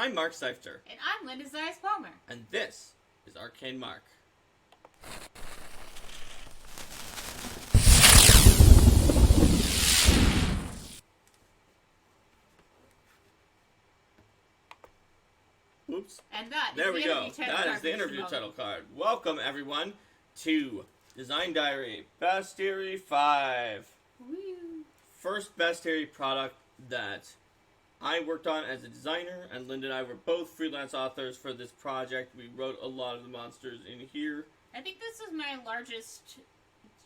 I'm Mark Seifter. And I'm Linda Zayas-Palmer. And this is Arcane Mark. Oops. And that there we go. That is the interview interview title card. Welcome, everyone, to Design Diary Bestiary 5. Woo. First Bestiary product that I worked on as a designer, and Linda and I were both freelance authors for this project. We wrote a lot of the monsters in here. I think this is my largest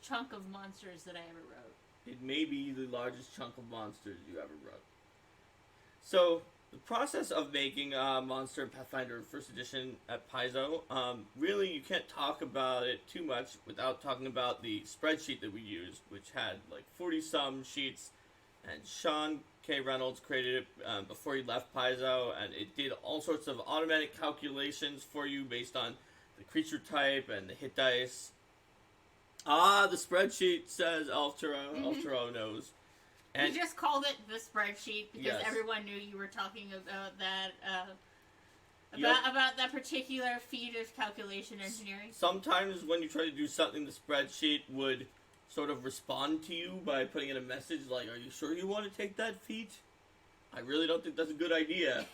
chunk of monsters that I ever wrote. It may be the largest chunk of monsters you ever wrote. So, the process of making a monster in Pathfinder 1st Edition at Paizo, really you can't talk about it too much without talking about the spreadsheet that we used, which had like 40-some sheets, and Sean K. Reynolds created it before he left Paizo, and it did all sorts of automatic calculations for you based on the creature type and the hit dice. The spreadsheet says Altero. Mm-hmm. Altero knows. And we just called it the spreadsheet because yes. everyone knew you were talking about that Yep. about that particular feat of calculation engineering. Sometimes when you try to do something, the spreadsheet would sort of respond to you by putting in a message like, "Are you sure you want to take that feat? I really don't think that's a good idea."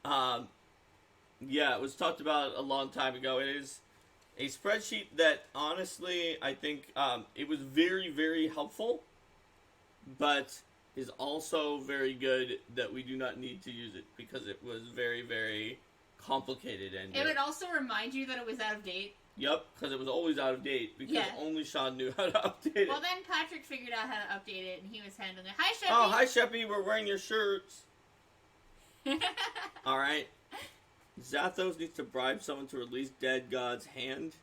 Yeah, it was talked about a long time ago. It is a spreadsheet that, honestly, I think it was very, very helpful, but is also very good that we do not need to use it because it was very, very complicated. And it would also remind you that it was out of date. Yep, because it was always out of date because only Sean knew how to update it. Well, then Patrick figured out how to update it, and he was handling it. Hi, Sheppy! Oh, hi, Sheppy. We're wearing your shirts. All right. Zathos needs to bribe someone to release Dead God's hand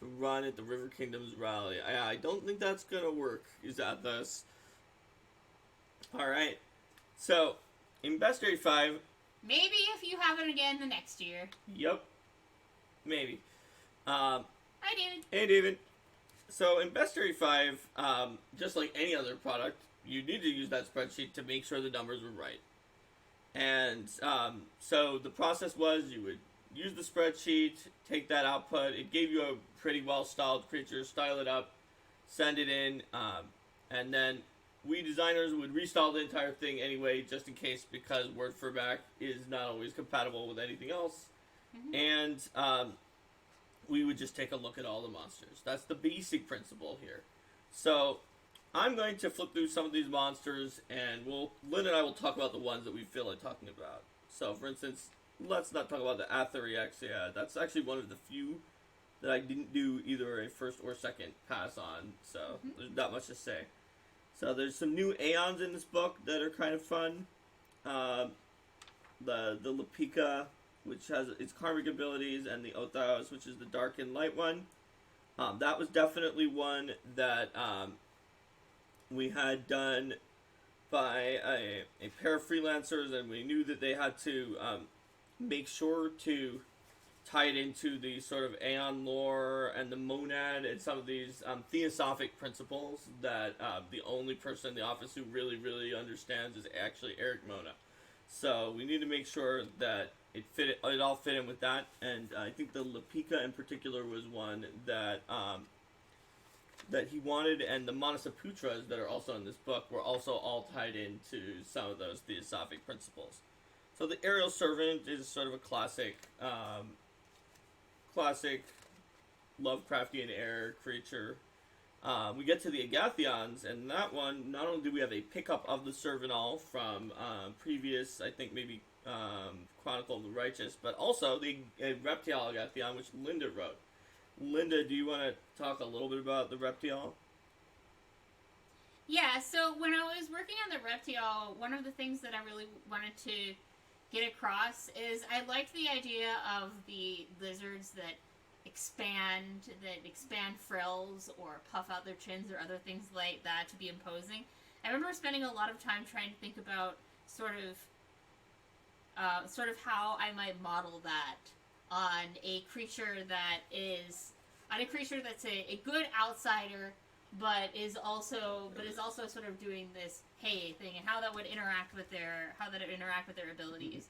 to run at the River Kingdom's rally. I don't think that's going to work, Zathos. All right. So, in Bestiary 5... Maybe if you have it again the next year. Yep. Maybe. Hi, David. Hey, David. So, in Bestiary 5, just like any other product, you need to use that spreadsheet to make sure the numbers were right. And so the process was you would use the spreadsheet, take that output. It gave you a pretty well-styled creature, style it up, send it in, and then we designers would restyle the entire thing anyway, just in case, because word for back is not always compatible with anything else. Mm-hmm. And we would just take a look at all the monsters. That's the basic principle here. So I'm going to flip through some of these monsters, and Lynn and I will talk about the ones that we feel like talking about. So, for instance, let's not talk about the Aether EX. Yeah, that's actually one of the few that I didn't do either a first or second pass on, so there's not much to say. So there's some new Aeons in this book that are kind of fun. The Lepika, which has its karmic abilities, and the Othos, which is the dark and light one. That was definitely one that we had done by a pair of freelancers, and we knew that they had to make sure to tie it into the sort of Aeon lore and the monad and some of these theosophic principles that the only person in the office who really, really understands is actually Eric Mona. So we need to make sure that it all fit in with that, and I think the Lepika in particular was one that that he wanted, and the Manasaputras that are also in this book were also all tied into some of those theosophic principles. So the Aerial Servant is sort of a classic Lovecraftian air creature. We get to the Agathions, and that one, not only do we have a pickup of the Servanol from previous, I think maybe Chronicle of the Righteous, but also the Reptile Agathion, which Linda wrote. Linda, do you want to talk a little bit about the Reptile? Yeah, so when I was working on the Reptile, one of the things that I really wanted to get across is I liked the idea of the lizards that expand frills or puff out their chins or other things like that to be imposing. I remember spending a lot of time trying to think about sort of how I might model that on a creature that's a good outsider but is also sort of doing this hey thing, and how that would interact with their abilities.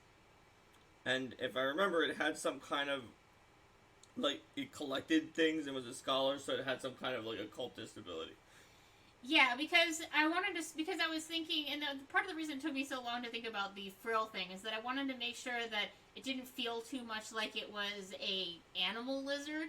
And if I remember, it had some kind of like it collected things and was a scholar, so it had some kind of like occultist ability. Yeah, because I was thinking, and part of the reason it took me so long to think about the frill thing is that I wanted to make sure that it didn't feel too much like it was a animal lizard,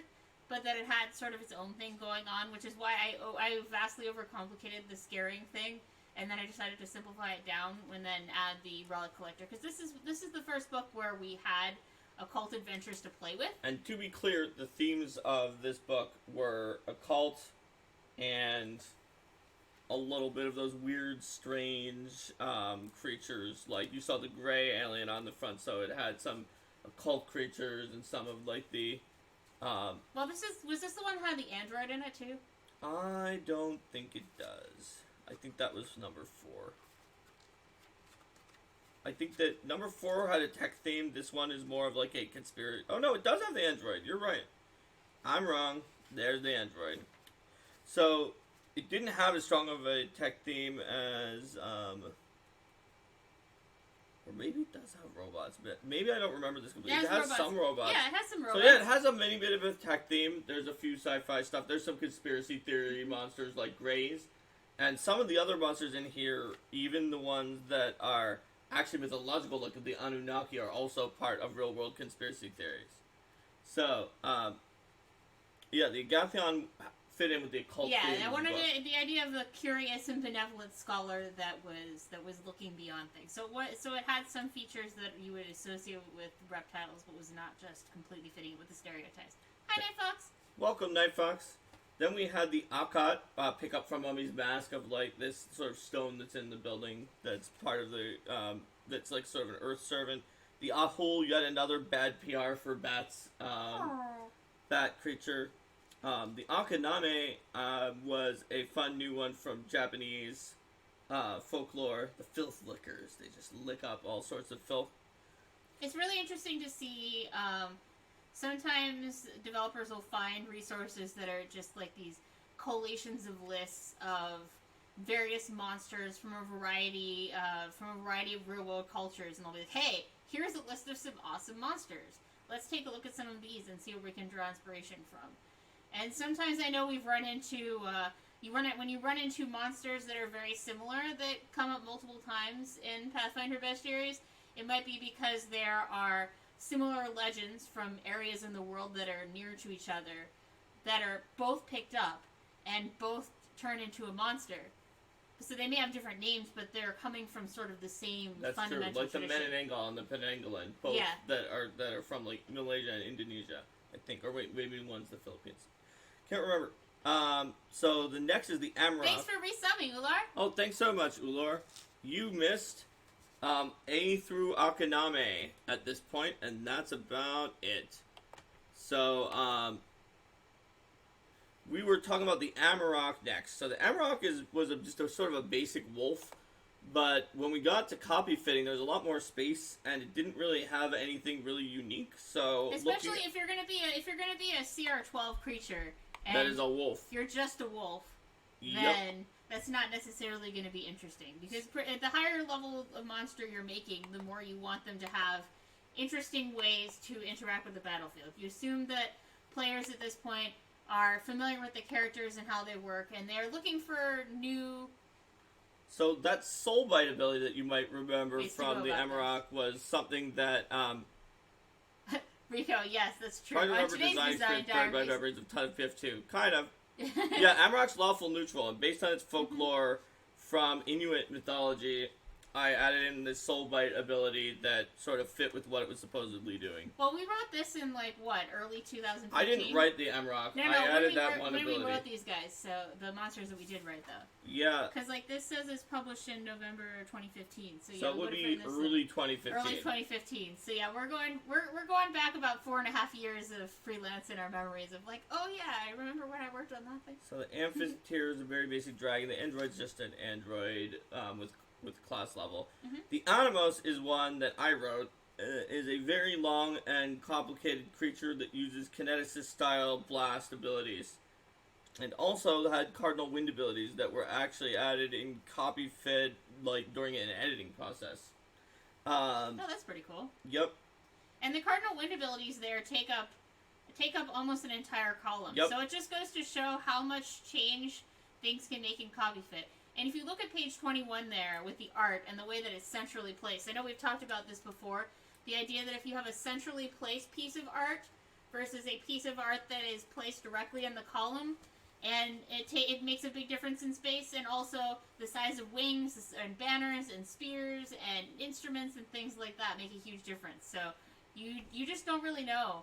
but that it had sort of its own thing going on, which is why I vastly overcomplicated the scaring thing, and then I decided to simplify it down and then add the relic collector, because this is the first book where we had occult adventures to play with. And to be clear, the themes of this book were occult and a little bit of those weird, strange creatures. Like, you saw the gray alien on the front, so it had some occult creatures and some of, like, the... well, was this the one that had the android in it, too? I don't think it does. I think that was number 4. I think that number 4 had a tech theme. This one is more of, like, a conspiracy... Oh, no, it does have the android. You're right. I'm wrong. There's the android. So... It didn't have as strong of a tech theme as, or maybe it does have robots, but maybe I don't remember this completely. It has some robots. Yeah, it has some robots. So yeah, it has a mini bit of a tech theme. There's a few sci-fi stuff. There's some conspiracy theory monsters like Greys. And some of the other monsters in here, even the ones that are actually mythological, like the Anunnaki, are also part of real-world conspiracy theories. So, yeah, the Agathion fit in with the occult. Yeah, I wanted the idea of a curious and benevolent scholar that was looking beyond things. So it had some features that you would associate with reptiles, but was not just completely fitting with the stereotypes. Hi, Night Fox. Welcome, Night Fox. Then we had the Akkat pick up from Mummy's mask of like this sort of stone that's in the building. That's part of the that's like sort of an Earth servant. The Ahul, yet another bad PR for bats. Bat creature. The Akaname was a fun new one from Japanese folklore. The filth lickers. They just lick up all sorts of filth. It's really interesting to see. Sometimes developers will find resources that are just like these collations of lists of various monsters from a variety of real-world cultures, and they'll be like, "Hey, here's a list of some awesome monsters. Let's take a look at some of these and see where we can draw inspiration from." And sometimes I know we've run into when you run into monsters that are very similar that come up multiple times in Pathfinder Bestiaries. It might be because there are similar legends from areas in the world that are near to each other that are both picked up and both turn into a monster. So they may have different names, but they're coming from sort of the same fundamental like tradition. The Menenengal and the Penanggalan, both that are from like Malaysia and Indonesia, I think. Or wait, maybe one's the Philippines. Can't remember. So the next is the Amarok. Thanks for resubbing, Ular. Oh, thanks so much, Ular. You missed A through Akaname at this point, and that's about it. So, we were talking about the Amarok next. So the Amarok was just a sort of a basic wolf, but when we got to copy fitting, there was a lot more space, and it didn't really have anything really unique. So especially if you're gonna be a CR12 creature, and that is a wolf. You're just a wolf. Yep. Then that's not necessarily going to be interesting, because at the higher level of monster you're making, the more you want them to have interesting ways to interact with the battlefield. You assume that players at this point are familiar with the characters and how they work, and they're looking for new... So that soul bite ability that you might remember from the Amarok was something that... Rico, yes, that's true. I remember Diaries by Memories of Tudfifth too. Kind of. Yeah, Amarok's lawful neutral, and based on its folklore from Inuit mythology, I added in this soul bite ability that sort of fit with what it was supposedly doing. Well, we wrote this in, like, what, early 2015? I didn't write the Amarok. No, I added that one ability. When we wrote these guys, so the monsters that we did write, though. Yeah. Because, like, this says it's published in November 2015, so yeah. So it would be early 2015. Early 2015. So yeah, we're going back about 4.5 years of freelance in our memories of like, oh yeah, I remember when I worked on that thing. So the Amphitheater is a very basic dragon. The android's just an android with class level. Mm-hmm. The Animos is one that I wrote. Is a very long and complicated creature that uses kineticist style blast abilities And also had cardinal wind abilities that were actually added in copy fit, like during an editing process. Oh, that's pretty cool. Yep. And the cardinal wind abilities there take up almost an entire column. Yep. So it just goes to show how much change things can make in copy fit. And if you look at page 21 there with the art and the way that it's centrally placed, I know we've talked about this before, the idea that if you have a centrally placed piece of art versus a piece of art that is placed directly in the column, and it makes a big difference in space, and also the size of wings and banners and spears and instruments and things like that make a huge difference. So you just don't really know.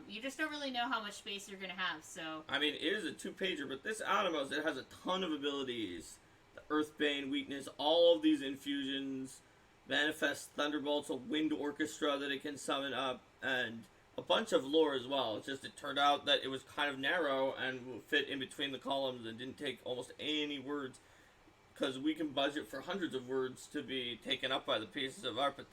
You just don't really know how much space you're gonna have. So I mean, it is a 2-pager, but this Animos, it has a ton of abilities. The Earthbane weakness, all of these infusions, manifest thunderbolts, a wind orchestra that it can summon up, and a bunch of lore as well. It's just it turned out that it was kind of narrow and fit in between the columns and didn't take almost any words, because we can budget for hundreds of words to be taken up by the pieces of art, but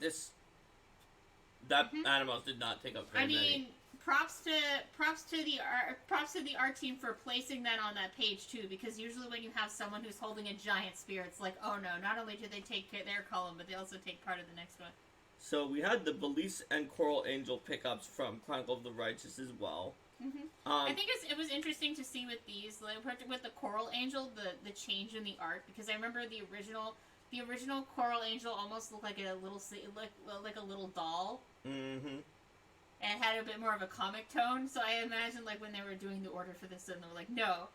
that Animos did not take up very many. Props to the art team for placing that on that page too, because usually when you have someone who's holding a giant spear, it's like, oh no, not only did they take their column, but they also take part of the next one. So we had the Belize and Coral Angel pickups from Chronicle of the Righteous as well. I think it was interesting to see with these, like with the Coral Angel, the change in the art, because I remember the original Coral Angel almost looked like a little doll. Mm-hmm. And had a bit more of a comic tone, so I imagine like when they were doing the order for this, and they were like, no.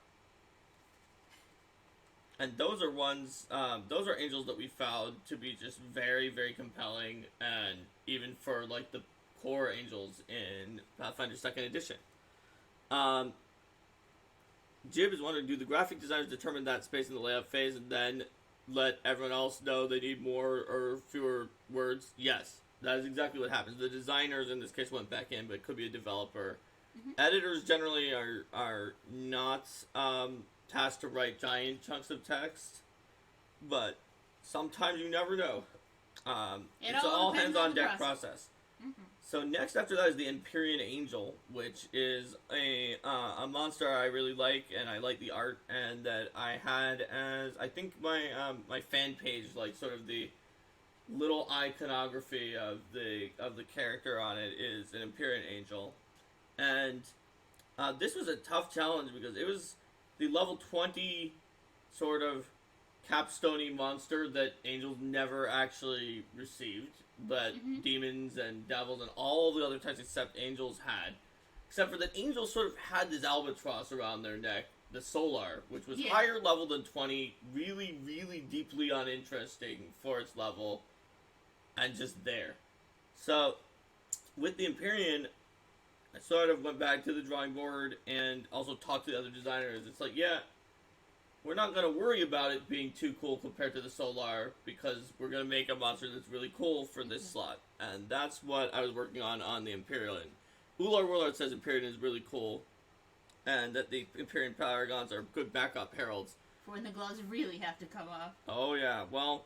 And those are angels that we found to be just very, very compelling, and even for like the core angels in Pathfinder 2nd Edition. Jib is wanting to do the graphic designers determine that space in the layout phase, and then let everyone else know they need more or fewer words. Yes, that is exactly what happens. The designers in this case went back in, but it could be a developer. Editors generally are not tasked to write giant chunks of text, but sometimes you never know. It's all hands on deck process. So next after that is the Imperial Angel, which is a monster I really like, and I like the art, and that I had as, I think my fan page, like sort of the little iconography of the character on it is an Imperial Angel. And this was a tough challenge because it was the level 20 sort of capstone-y monster that angels never actually received, but demons and devils and all the other types except angels had. Except for that angels sort of had this albatross around their neck, the Solar, which was higher level than 20, really, really deeply uninteresting for its level, and just there. So, with the Empyrean, I sort of went back to the drawing board and also talked to the other designers. It's like, yeah, we're not going to worry about it being too cool compared to the Solar, because we're going to make a monster that's really cool for this slot. And that's what I was working on the Imperial. Ular Warlord says Imperial is really cool, and that the Imperial Paragons are good backup heralds. For when the gloves really have to come off. Oh yeah, well,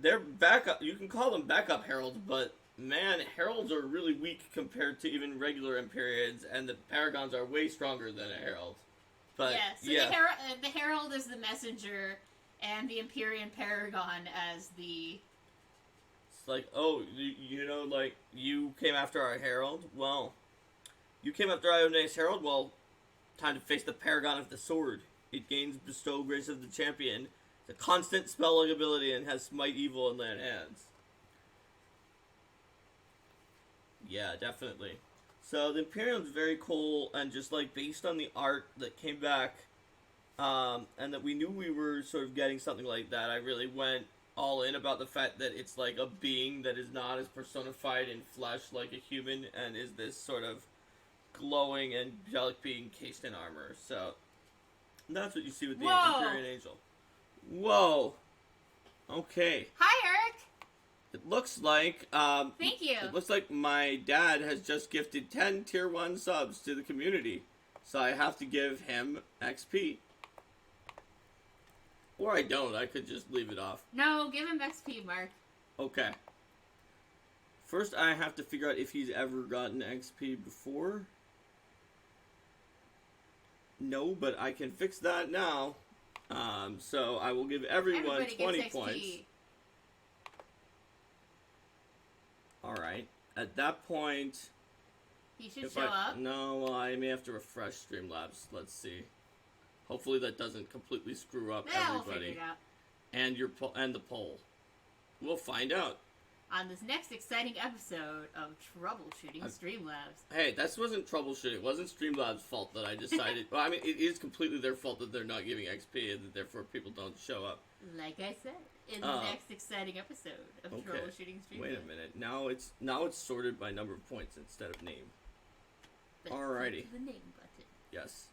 they're backup. You can call them backup heralds, but man, heralds are really weak compared to even regular Imperials, and the Paragons are way stronger than a herald. But the herald is the messenger, and the Imperial Paragon as the... It's like, oh, you know, like, you came after our herald? Well, you came after Ione's herald? Well, time to face the Paragon of the Sword. It gains Bestow Grace of the Champion. It's a constant spelling ability and has Smite Evil in land hands. Yeah, definitely. So the Imperium's very cool, and just like based on the art that came back, and that we knew we were sort of getting something like that, I really went all in about the fact that it's like a being that is not as personified in flesh like a human, and is this sort of glowing angelic being cased in armor. So that's what you see with the Imperial Angel. Whoa. Okay. Hi, Eric. It looks like, thank you. It looks like my dad has just gifted 10 tier 1 subs to the community. So I have to give him XP. Or I don't, I could just leave it off. No, give him XP, Mark. Okay. First I have to figure out if he's ever gotten XP before. No, but I can fix that now. So I will give everyone Everybody 20 gets XP. points. Alright. At that point... He should show up. No, well, I may have to refresh Streamlabs. Let's see. Hopefully that doesn't completely screw up We'll everybody. figure it out. And the poll. We'll find out. On this next exciting episode of Troubleshooting Streamlabs. Hey, that wasn't troubleshooting. It wasn't Streamlabs' fault that I decided... Well, I mean, it is completely their fault that they're not giving XP and that therefore people don't show up. Like I said, in the next exciting episode of Troubleshooting Streamlabs. Wait a minute. Now it's sorted by number of points instead of name. But Alrighty. the name button. Yes.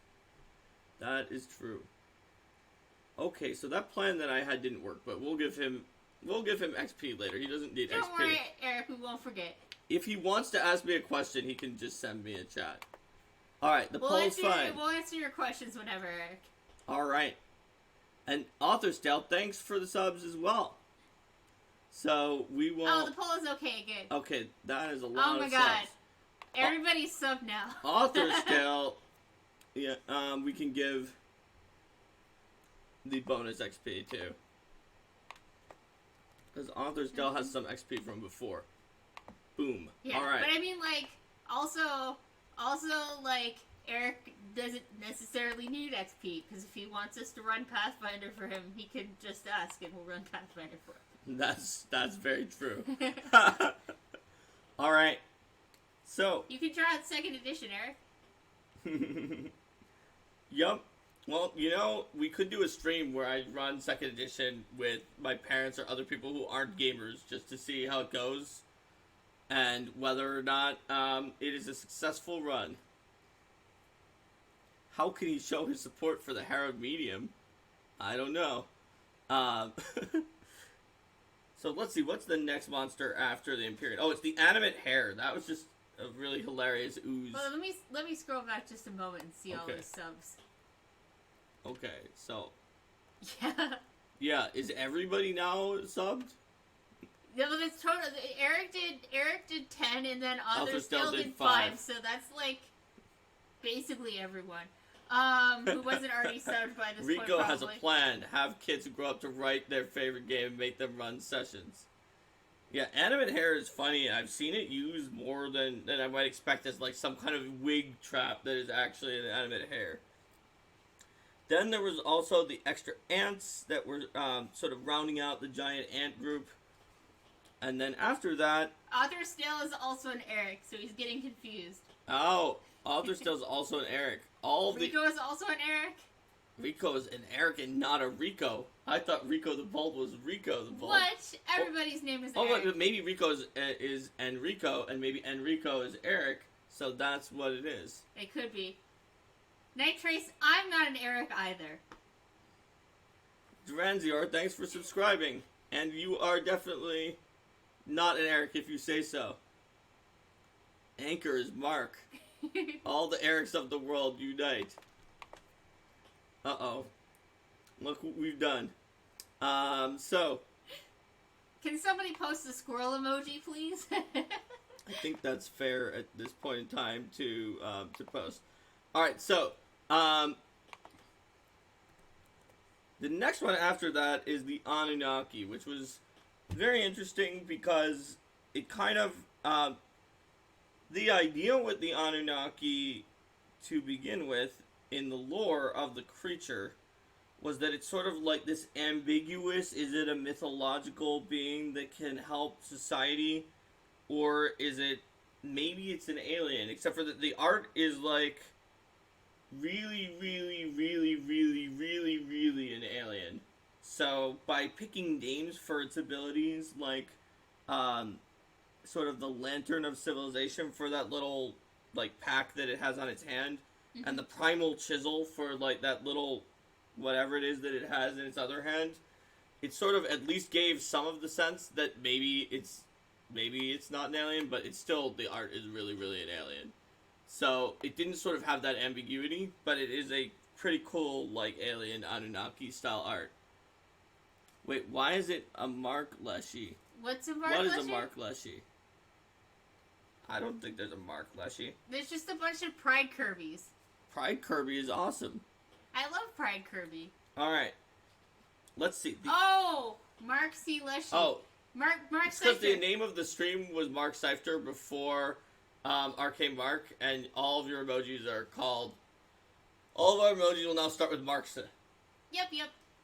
That is true. Okay, so that plan that I had didn't work, but we'll give him XP later. He doesn't need Don't XP. worry, Eric, we won't forget. If he wants to ask me a question, he can just send me a chat. Alright, the poll's fine. We'll answer your questions whenever, Eric. Alright. And Author's Tale, thanks for the subs as well. So, we will... Oh, the poll is okay, good. Okay, that is a lot of Oh my subs. god. Everybody's sub now. Author's Tale, yeah, we can give the bonus XP too. Because Author's Tale has some XP from before. Boom. Yeah, Alright. but I mean, like, also, like, Eric doesn't necessarily need XP, because if he wants us to run Pathfinder for him, he can just ask and we'll run Pathfinder for him. That's very true. Alright. So. You can try out 2nd edition, Eric. Yup. Well, you know, we could do a stream where I run 2nd edition with my parents or other people who aren't gamers just to see how it goes and whether or not it is a successful run. How can he show his support for the Herald medium? I don't know. So let's see, what's the next monster after the Imperial? Oh, it's the animate hare. That was just a really hilarious ooze. Well, let me scroll back just a moment and see all the subs. Okay, so... Yeah. Yeah, is everybody now subbed? Yeah, but that's total. Eric did 10, and then others still did 5. So that's like basically everyone who wasn't already subbed by this point. Rico has a plan. Have kids who grow up to write their favorite game and make them run sessions. Yeah, animate hair is funny. I've seen it used more than I might expect as like some kind of wig trap that is actually an animate hair. Then there was also the extra ants that were sort of rounding out the giant ant group. And then after that... Author Still is also an Eric, so he's getting confused. Oh, Author Still is also an Eric. Rico is also an Eric? Rico is an Eric and not a Rico. I thought Rico the Bold was Rico the Bold. What? Everybody's name is Eric. But maybe Rico is Enrico, and maybe Enrico is Eric, so that's what it is. It could be. Night Trace, I'm not an Eric either. Duranzior, thanks for subscribing. And you are definitely not an Eric if you say so. Anchor is Mark. All the Erics of the world unite. Uh-oh. Look what we've done. So. Can somebody post a squirrel emoji, please? I think that's fair at this point in time to post. Alright, so. The next one after that is the Anunnaki, which was very interesting because it kind of, the idea with the Anunnaki to begin with in the lore of the creature was that it's sort of like this ambiguous, is it a mythological being that can help society, or is it, maybe it's an alien, except for that the art is like really an alien. So by picking names for its abilities, like sort of the Lantern of Civilization for that little like pack that it has on its hand, and the Primal Chisel for like that little whatever it is that it has in its other hand, it sort of at least gave some of the sense that maybe it's not an alien, but it's still, the art is really an alien. So it didn't sort of have that ambiguity, but it is a pretty cool like alien Anunnaki style art. Wait, why is it a Mark Leshy? What's a Mark Leshy? What is a Mark Leshy? I don't think there's a Mark Leshy. There's just a bunch of Pride Kirby's. Pride Kirby is awesome. I love Pride Kirby. Alright. Let's see. Mark C. Leshy. Oh. Mark Because the Seifter. name of the stream was Mark Seifter before Arcane Mark, and all of your emojis are called... All of our emojis will now start with Marksa. Yep.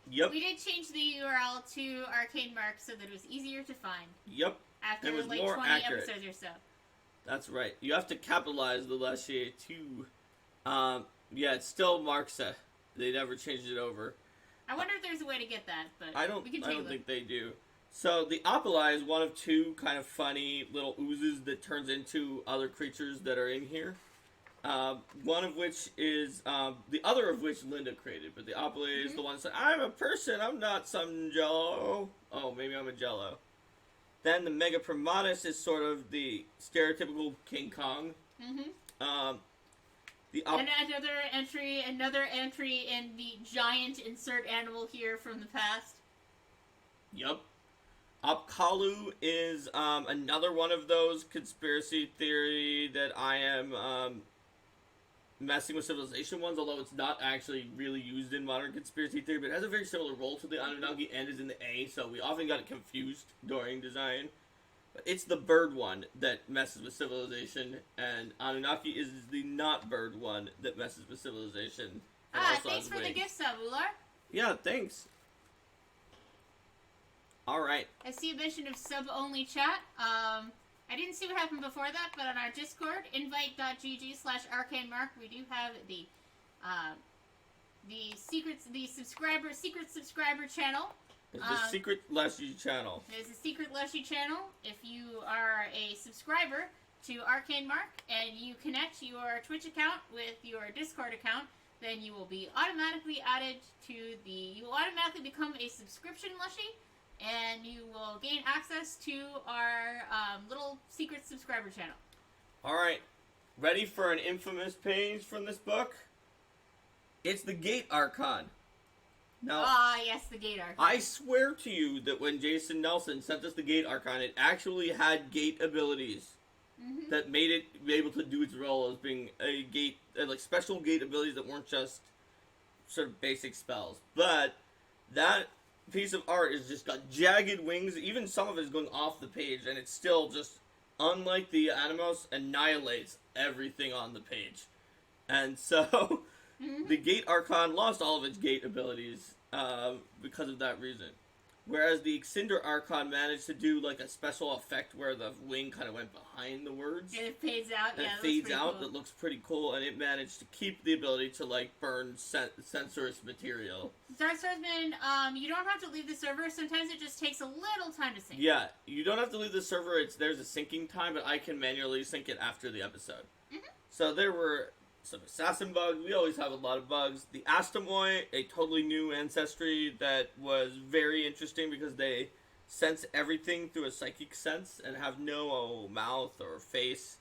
Yep. We did change the URL to Arcane Mark so that it was easier to find. Yep. After It was like more 20 accurate. episodes or so. That's right. You have to capitalize the Leshy too. Yeah, it's still Marksa. They never changed it over. I wonder if there's a way to get that, but I don't we can take a look. think they do. So the Opali is one of two kind of funny little oozes that turns into other creatures that are in here. One of which is, the other of which Linda created, but the Opali is the one that said, I'm a person, I'm not some jello. Oh, maybe I'm a jello. Then the Mega Primatus is sort of the stereotypical King Kong. And another entry in the giant insert animal here from the past. Yup. Apkalu is another one of those conspiracy theory that I am messing with civilization ones, although it's not actually really used in modern conspiracy theory, but it has a very similar role to the Anunnaki and is in the A, so we often got it confused during design. But it's the bird one that messes with civilization, and Anunnaki is the not bird one that messes with civilization. Thanks for the gift sub, Ular. Yeah, thanks. Alright. I see a mention of sub-only chat. I didn't see what happened before that, but on our Discord, invite.gg/arcanemark, we do have the secret subscriber channel. It's the secret Leshy channel. There's a secret Leshy channel. If you are a subscriber to Arcane Mark and you connect your Twitch account with your Discord account, then you will be automatically added to you will automatically become a subscription Leshy, and you will gain access to our little secret subscriber channel. Alright, ready for an infamous page from this book? It's the Gate Archon. Now, yes, the Gate Archon. I swear to you that when Jason Nelson sent us the Gate Archon, it actually had gate abilities that made it be able to do its role as being a gate, like special gate abilities that weren't just sort of basic spells. But that piece of art is just got jagged wings. Even some of it is going off the page, and it's still just, unlike the Animos, annihilates everything on the page. And so, the Gate Archon lost all of its gate abilities because of that reason. Whereas the Excinder Archon managed to do like a special effect where the wing kind of went behind the words. And it fades out. And it fades out. That looks pretty cool, and it managed to keep the ability to like burn sensorous material. Dark Swordsman, you don't have to leave the server. Sometimes it just takes a little time to sync. Yeah, you don't have to leave the server. There's a syncing time, but I can manually sync it after the episode. So there were some assassin bugs. We always have a lot of bugs. The Astamoi, a totally new ancestry that was very interesting because they sense everything through a psychic sense and have no mouth or face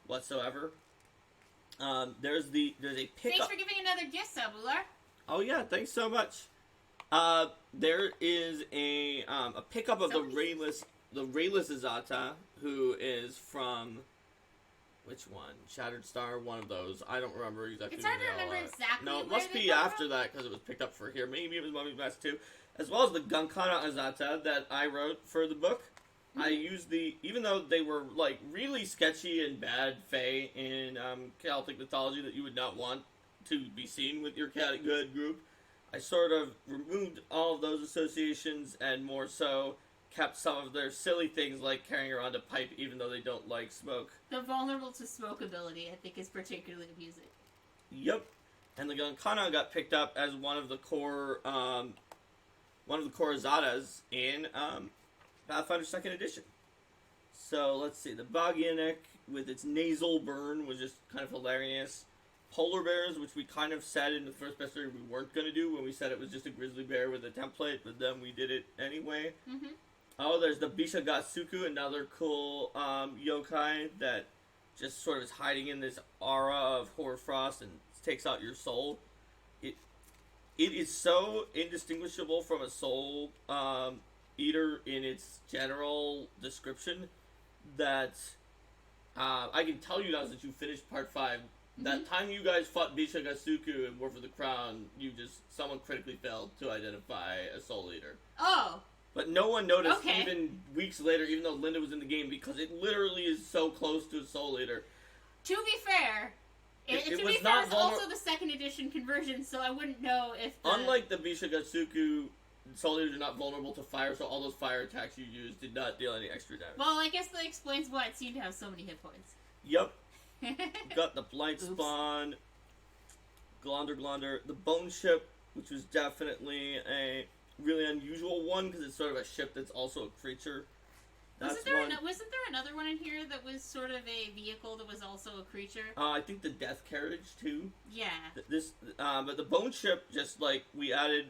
whatsoever. There's a pickup. Thanks for giving another gift sub, Ular. Oh yeah, thanks so much. There is a pickup of the Rayless Azata, who is from which one? Shattered Star, one of those. I don't remember exactly. It's hard to remember exactly. No, it must be after that because it was picked up for here. Maybe it was Mummy's Mask too, as well as the Gunkana Azata that I wrote for the book. I used even though they were like really sketchy and bad fae in Celtic mythology that you would not want to be seen with your Chaotic Good group. I sort of removed all of those associations and more so kept some of their silly things like carrying around a pipe even though they don't like smoke. The vulnerable to smoke ability, I think, is particularly amusing. Yep. And the Gunkana got picked up as one of the core Azatas in Pathfinder 2nd Edition. So let's see, the Bagianek with its nasal burn was just kind of hilarious. Polar bears, which we kind of said in the first bestiary we weren't going to do when we said it was just a grizzly bear with a template, but then we did it anyway. Oh, there's the Bisha Gotsuku, another cool yokai that just sort of is hiding in this aura of hoarfrost and takes out your soul. It is so indistinguishable from a soul eater in its general description that I can tell you now since you finished part 5 That time you guys fought Bisha Gotsuku in War for the Crown, someone critically failed to identify a Soul Eater. Oh. But no one noticed even weeks later, even though Linda was in the game, because it literally is so close to a Soul Eater. To be fair, it's also the second edition conversion, so I wouldn't know if Unlike the Bisha Gotsuku, Soul Eaters are not vulnerable to fire, so all those fire attacks you used did not deal any extra damage. Well, I guess that explains why it seemed to have so many hit points. Yep. Got the Blight Spawn, Glonder, the Bone Ship, which was definitely a really unusual one, because it's sort of a ship that's also a creature. Wasn't there another one in here that was sort of a vehicle that was also a creature? I think the Death Carriage, too. Yeah. But the Bone Ship, just, like, we added,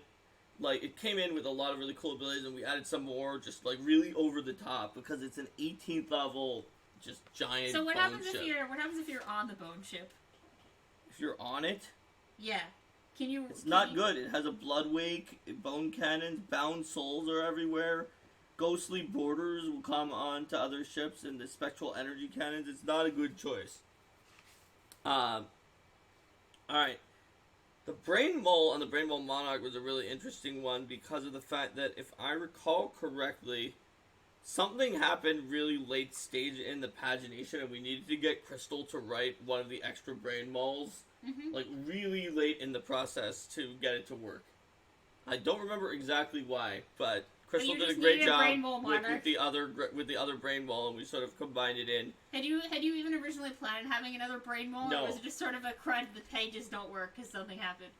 like, it came in with a lot of really cool abilities, and we added some more, just, like, really over the top, because it's an 18th level, just giant So what bone happens ship. what happens if you're on the Bone Ship? If you're on it? Yeah. It's not good. It has a blood wake, bone cannons, bound souls are everywhere. Ghostly borders will come on to other ships, and the spectral energy cannons. It's not a good choice. Alright. The Brain Mole on the Brain Mole Monarch was a really interesting one because of the fact that, if I recall correctly, something happened really late stage in the pagination, and we needed to get Crystal to write one of the extra Brain Moles. Like, really late in the process to get it to work. I don't remember exactly why, but Crystal did a great job with the other Brain Mole, and we sort of combined it in. Had you even originally planned on having another Brain Mole, no. Or was it just sort of a crud the pages don't work because something happened?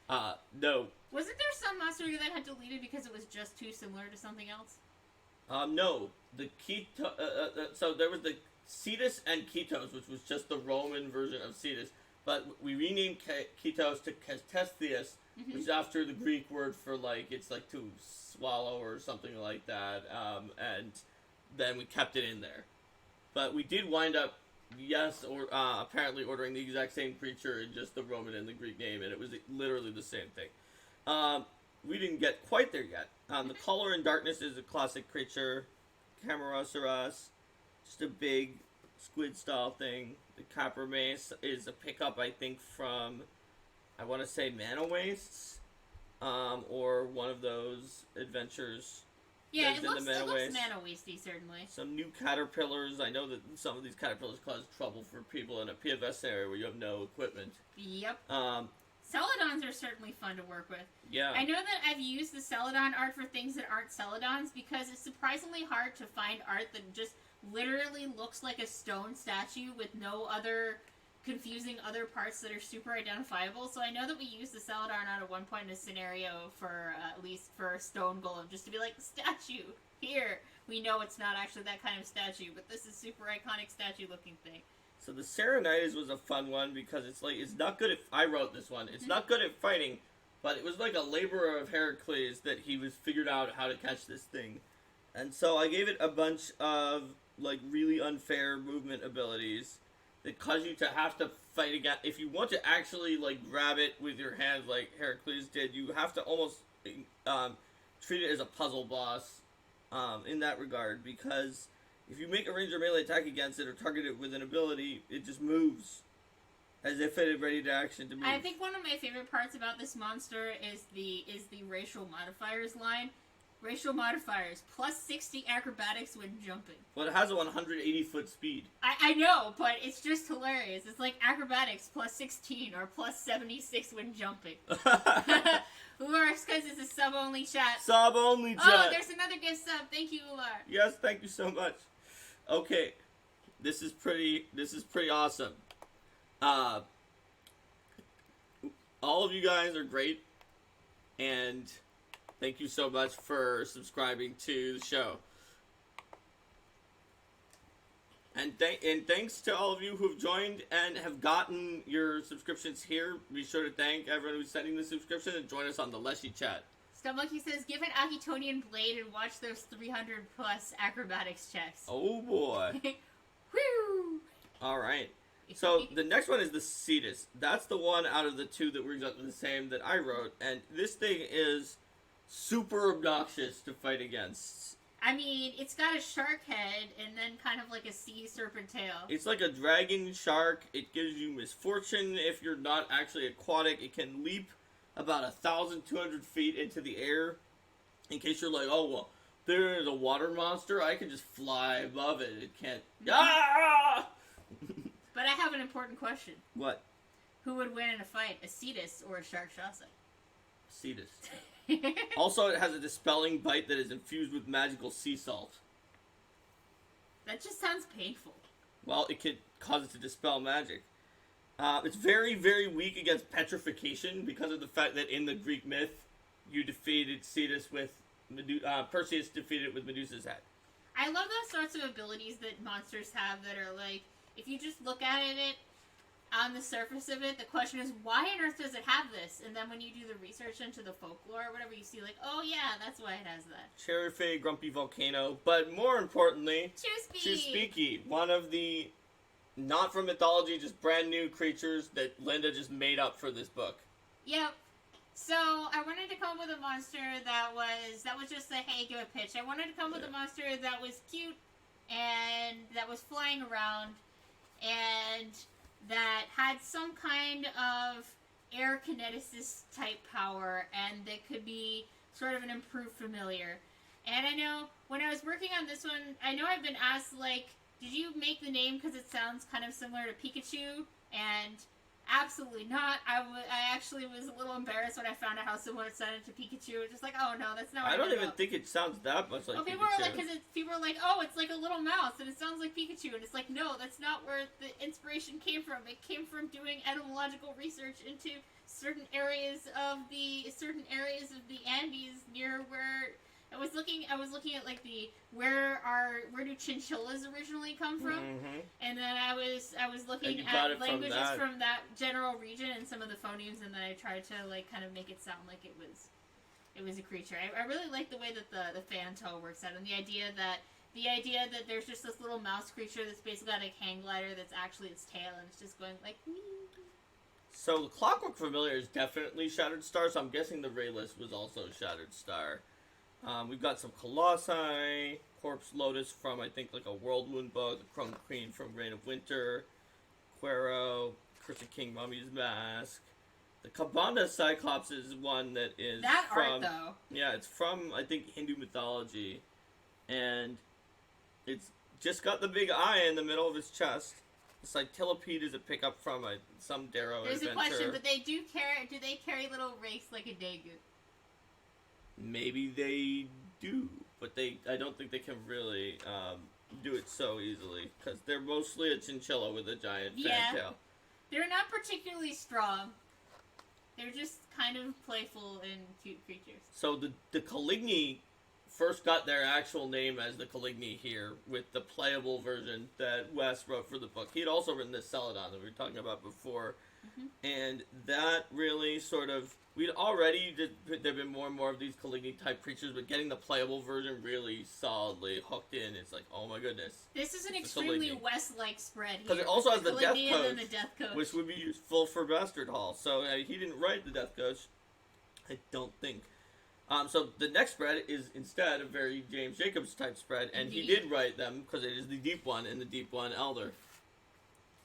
No. Wasn't there some monster that had deleted because it was just too similar to something else? No. So there was the Cetus and Cetus, which was just the Roman version of Cetus. But we renamed Cetus to Ctesias, which is after the Greek word for, like, it's like to swallow or something like that. And then we kept it in there. But we did wind up, apparently ordering the exact same creature in just the Roman and the Greek name, and it was literally the same thing. We didn't get quite there yet. The Color in Darkness is a classic creature. Camarasaurus, just a big squid-style thing. The Copper Mace is a pickup, I think, from, I want to say, Mana Wastes, or one of those adventures. Yeah, it looks Mana Wasty, certainly. Some new caterpillars. I know that some of these caterpillars cause trouble for people in a PFS area where you have no equipment. Yep. Celadons are certainly fun to work with. Yeah. I know that I've used the Celadon art for things that aren't Celadons because it's surprisingly hard to find art that just literally looks like a stone statue with no other confusing other parts that are super identifiable. So I know that we used the Celadon art at one point in a scenario for, at least for a stone golem, just to be like, statue, here. We know it's not actually that kind of statue, but this is super iconic statue looking thing. So the Serenites was a fun one because it's not good at, I wrote this one, it's not good at fighting, but it was like a laborer of Heracles that he was figured out how to catch this thing. And so I gave it a bunch of, like, really unfair movement abilities that cause you to have to fight again. If you want to actually, like, grab it with your hands like Heracles did, you have to almost treat it as a puzzle boss in that regard, because if you make a ranger melee attack against it or target it with an ability, it just moves as if it is ready to action to move. I think one of my favorite parts about this monster is the racial modifiers line. Racial modifiers, plus 60 acrobatics when jumping. Well, it has a 180-foot speed. I know, but it's just hilarious. It's like acrobatics plus 16 or plus 76 when jumping. Ular, because it's a sub-only chat. Sub-only chat. Oh, there's another gift sub. Thank you, Ular. Yes, thank you so much. Okay, this is pretty awesome. All of you guys are great, and thank you so much for subscribing to the show. And thanks to all of you who have joined and have gotten your subscriptions here. Be sure to thank everyone who's sending the subscription and join us on the Leshy chat. Stubmonkey says, give an Akitonian blade and watch those 300 plus acrobatics checks. Oh boy. Woo! Alright. So the next one is the Cetus. That's the one out of the two that were exactly the same that I wrote. And this thing is super obnoxious to fight against. I mean, it's got a shark head and then kind of like a sea serpent tail. It's like a dragon shark. It gives you misfortune if you're not actually aquatic. It can leap about 1,200 feet into the air. In case you're like, oh, well, there is a water monster, I can just fly above it. It can't. Ah! But I have an important question. What? Who would win in a fight, a Cetus or a shark shasa? Cetus. Also, it has a dispelling bite that is infused with magical sea salt. That just sounds painful. Well, it could cause it to dispel magic. It's very, very weak against petrification because of the fact that in the Greek myth, you defeated Cetus with Perseus defeated it with Medusa's head. I love those sorts of abilities that monsters have that are like, if you just look at it on the surface of it, the question is, why on earth does it have this? And then when you do the research into the folklore or whatever, you see like, oh yeah, that's why it has that. Cherifay, Grumpy Volcano, but more importantly, Chuspeak, one of the not from mythology, just brand new creatures that Linda just made up for this book. Yep. So I wanted to come up with a monster that was just a hey, give a pitch. I wanted to come up with a monster that was cute and that was flying around and that had some kind of air kineticist type power and that could be sort of an improved familiar. And I know when I was working on this one, I know I've been asked, like, did you make the name because it sounds kind of similar to Pikachu? And absolutely not. I actually was a little embarrassed when I found out how similar it sounded to Pikachu. Just like, oh no, that's not what I don't even think it sounds that much like Pikachu. People are like, people are like, oh, it's like a little mouse and it sounds like Pikachu, and it's like, no, that's not where the inspiration came from. It came from doing etymological research into certain areas of the Andes near where I was looking at like where do chinchillas originally come from, and then I was looking at languages from that general region and some of the phonemes, and then I tried to like kind of make it sound like it was a creature. I really like the way that the fan toe works out, and the idea that there's just this little mouse creature that's basically got a hang glider that's actually its tail, and it's just going like. So the Clockwork Familiar is definitely Shattered Star, so I'm guessing the Rayless was also Shattered Star. We've got some Colossi, Corpse Lotus from, I think, like a Whirlwind book, the Crumb Queen from Reign of Winter, Quero, Curse of King Mummy's Mask. The Kabanda Cyclops is one that is that from... art, though. Yeah, it's from, I think, Hindu mythology. And it's just got the big eye in the middle of his chest. The Cytilopede is a pickup from some Darrow adventure. There's a question, but do they carry little wraiths like a Daegu? Maybe they do, but I don't think they can really do it so easily, because they're mostly a chinchilla with a giant fantail. They're not particularly strong. They're just kind of playful and cute creatures. So the Caligni first got their actual name as the Caligni here, with the playable version that Wes wrote for the book. He had also written this Celadon that we were talking about before, and that really sort of... There've been more and more of these Caligni type creatures, but getting the playable version really solidly hooked in, it's like, oh my goodness. This is an extremely West-like spread here. Because it also has the Death Coach, which would be useful for Bastard Hall. So he didn't write the Death Coach, I don't think. So the next spread is instead a very James Jacobs type spread, and he did write them because it is the Deep One and the Deep One Elder.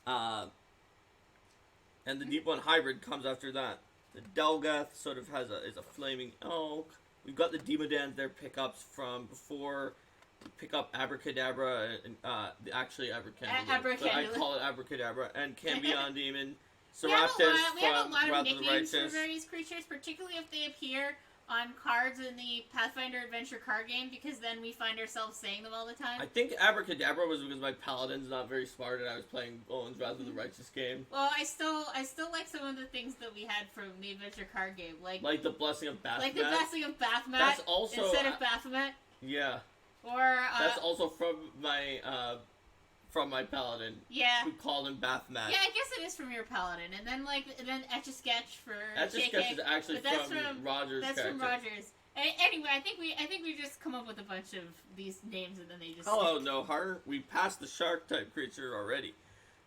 And the Deep One Hybrid comes after that. The Delgath sort of is a flaming elk. We've got the Demodans, their pickups from before. We pick up Abracadabra, and actually Abracadabra. But I call it Abracadabra. And Cambion Demon. Seraptus we have a lot of nicknames for various creatures, particularly if they appear on cards in the Pathfinder Adventure card game, because then we find ourselves saying them all the time. I think Abracadabra was because my Paladin's not very smart and I was playing Owen's Wrath of the Righteous game. Well, I still like some of the things that we had from the Adventure card game, like the Blessing of Baphomet. Like the Blessing of Baphomet. That's also instead of Baphomet. Yeah. Or that's also from my Paladin. Yeah. Who called him Baphomet. Yeah, I guess it is from your Paladin, and then Etch-a-Sketch for Etch-a-Sketch is actually from Roger's. That's character. from Roger's. Anyway, I think we just come up with a bunch of these names, and then they just. Hello, Nohar. We passed the shark type creature already,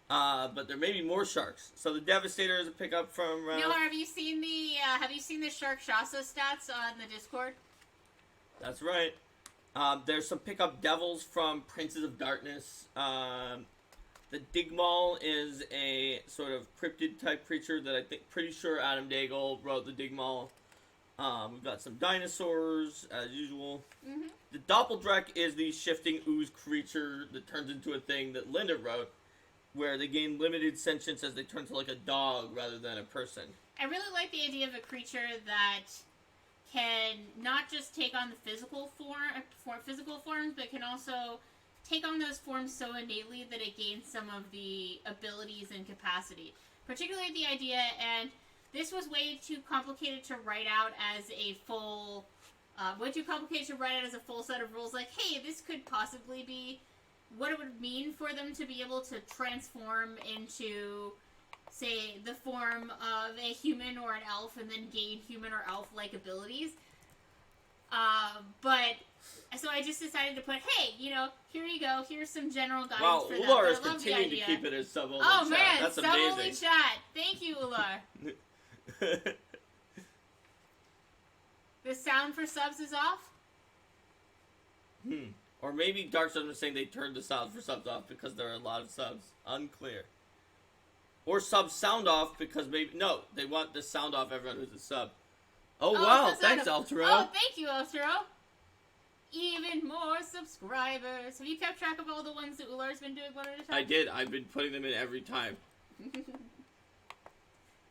but there may be more sharks. So the Devastator is a pickup from. Nohar, have you seen the Shark Shasa stats on the Discord? That's right. There's some pickup devils from Princes of Darkness. The Digmaul is a sort of cryptid type creature that I think pretty sure Adam Daigle wrote the Digmaul. We've got some dinosaurs as usual. Mm-hmm. The Doppeldrek is the shifting ooze creature that turns into a thing that Linda wrote, where they gain limited sentience as they turn to like a dog rather than a person. I really like the idea of a creature that can not just take on the physical forms, but can also take on those forms so innately that it gains some of the abilities and capacity. Particularly the idea, and this was way too complicated to write out as a full, set of rules. Like, hey, this could possibly be what it would mean for them to be able to transform into, say, the form of a human or an elf and then gain human or elf-like abilities. So I just decided to put, hey, here you go. Here's some general guidance for that. Ular is continuing to keep it as sub-only chat. Oh, man, that's sub-only amazing. chat. Thank you, Ular. The sound for subs is off? Or maybe Dark Subs was saying they turned the sound for subs off because there are a lot of subs. Unclear. Or subs sound off because no, they want the sound off everyone who's a sub. Oh wow, thanks, Altero. Oh, thank you, Altero. Even more subscribers. Have you kept track of all the ones that Ular's been doing one at a time? I did. I've been putting them in every time.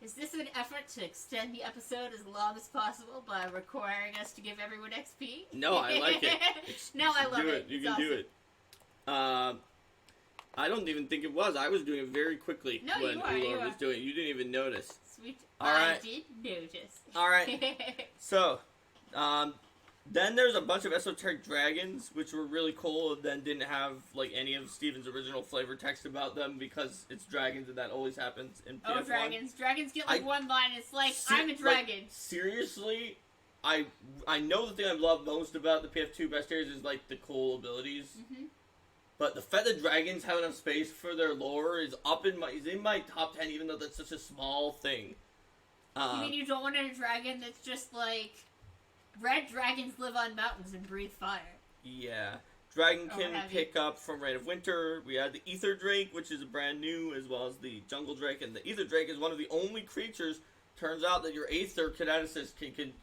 Is this an effort to extend the episode as long as possible by requiring us to give everyone XP? No, I like it. No, I love it. You can do it. I don't even think it was. I was doing it very quickly when Ular was doing it. You didn't even notice. Sweet. All right. I did notice. All right. So, then there's a bunch of Esoteric Dragons, which were really cool, and then didn't have like any of Steven's original flavor text about them because it's dragons, and that always happens in PF1. Oh, dragons! Dragons get like one line. It's like I'm a dragon. Like, seriously, I know the thing I love most about the PF2 Bestiaries is like the cool abilities. Mm-hmm. But the fact that dragons have enough space for their lore is in my top 10, even though that's such a small thing. You mean you don't want a dragon that's just like red dragons live on mountains and breathe fire? Yeah. Dragon can pick up from Reign of Winter. We had the Aether Drake, which is brand new, as well as the Jungle Drake. And the Aether Drake is one of the only creatures, turns out, that your Aether Kineticist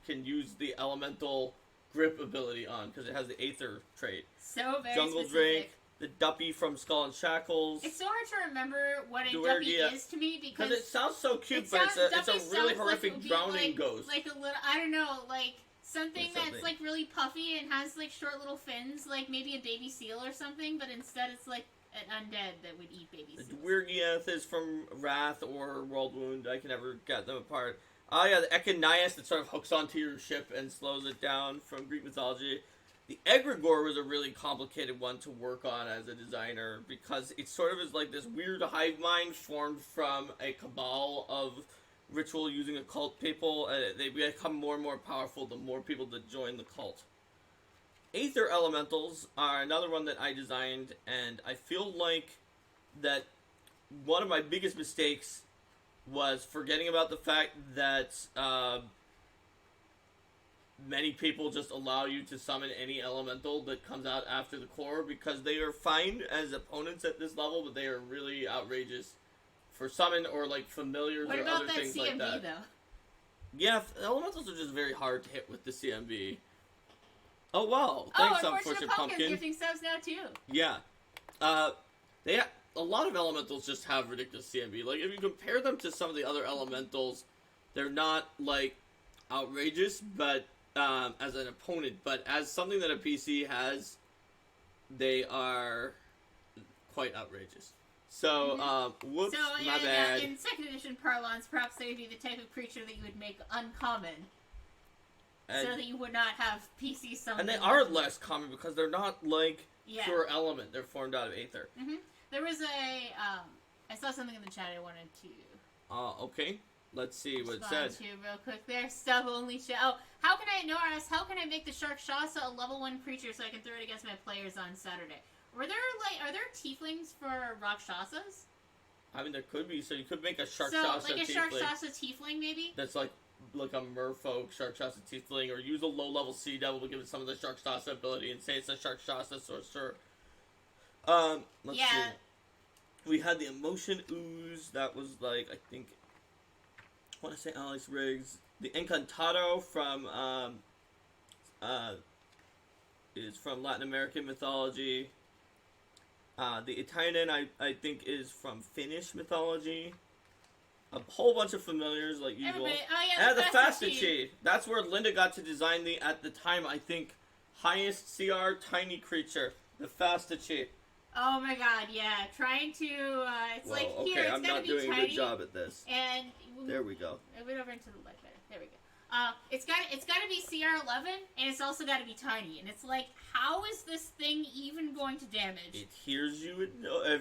can use the Elemental Grip ability on, because it has the Aether trait. So very Jungle specific. Drake, the Duppy from Skull and Shackles. It's so hard to remember what a Duppy is to me, because it sounds so cute, but it's a really horrific drowning ghost. Like a little, I don't know, like something that's like really puffy and has like short little fins, like maybe a baby seal or something, but instead it's like an undead that would eat baby seals. The Dwyrgiath is from Wrath or World Wound. I can never get them apart. Oh yeah, the Echinias that sort of hooks onto your ship and slows it down from Greek mythology. The Agrigore was a really complicated one to work on as a designer because it sort of is like this weird hive mind formed from a cabal of ritual using occult people. They become more and more powerful the more people that join the cult. Aether Elementals are another one that I designed, and I feel like that one of my biggest mistakes was forgetting about the fact that many people just allow you to summon any elemental that comes out after the core, because they are fine as opponents at this level, but they are really outrageous for summon or like familiars or other things like that. What about that CMB though? Yeah, elementals are just very hard to hit with the CMB. Oh wow! Thanks, Unfortunate Pumpkin. Gifting subs now too. Yeah, a lot of elementals just have ridiculous CMB. Like if you compare them to some of the other elementals, they're not like outrageous, but as an opponent, but as something that a PC has, they are quite outrageous. So, whoops, my bad. In 2nd edition parlance, perhaps they would be the type of creature that you would make uncommon, so that you would not have PC summon. And they are less common because they're not like pure element. They're formed out of Aether. Mm-hmm. There was I saw something in the chat I wanted to... okay. Let's see what it said. Real quick there. Sub only show. Oh, how can I make the Shark Shasa a level 1 creature so I can throw it against my players on Saturday? Are there tieflings for Rakshasas? I mean, there could be. So you could make a Shark Shasa Shasa like a tiefling. Shark Shasa tiefling, maybe? That's like like a merfolk Sharkshasta Tiefling, or use a low-level Sea Devil to give it some of the Sharkshasta ability and say it's a Sharkshasta Sorcerer. Let's see. We had the Emotion Ooze, that was like, I think, I want to say Alex Riggs. The Encantado from, is from Latin American mythology. The Italian, I think, is from Finnish mythology. A whole bunch of familiars, like usual. And the Fastachi. That's where Linda got to design the, at the time, I think, highest CR tiny creature. The Fastachi. Oh my god, yeah. Trying to, it's Whoa, like, okay, here, it's I'm gotta not be doing tiny. a good job at this. And... There we go. I went over into the light better. There we go. It's got to be CR11, and it's also got to be tiny. And it's like, how is this thing even going to damage? It hears you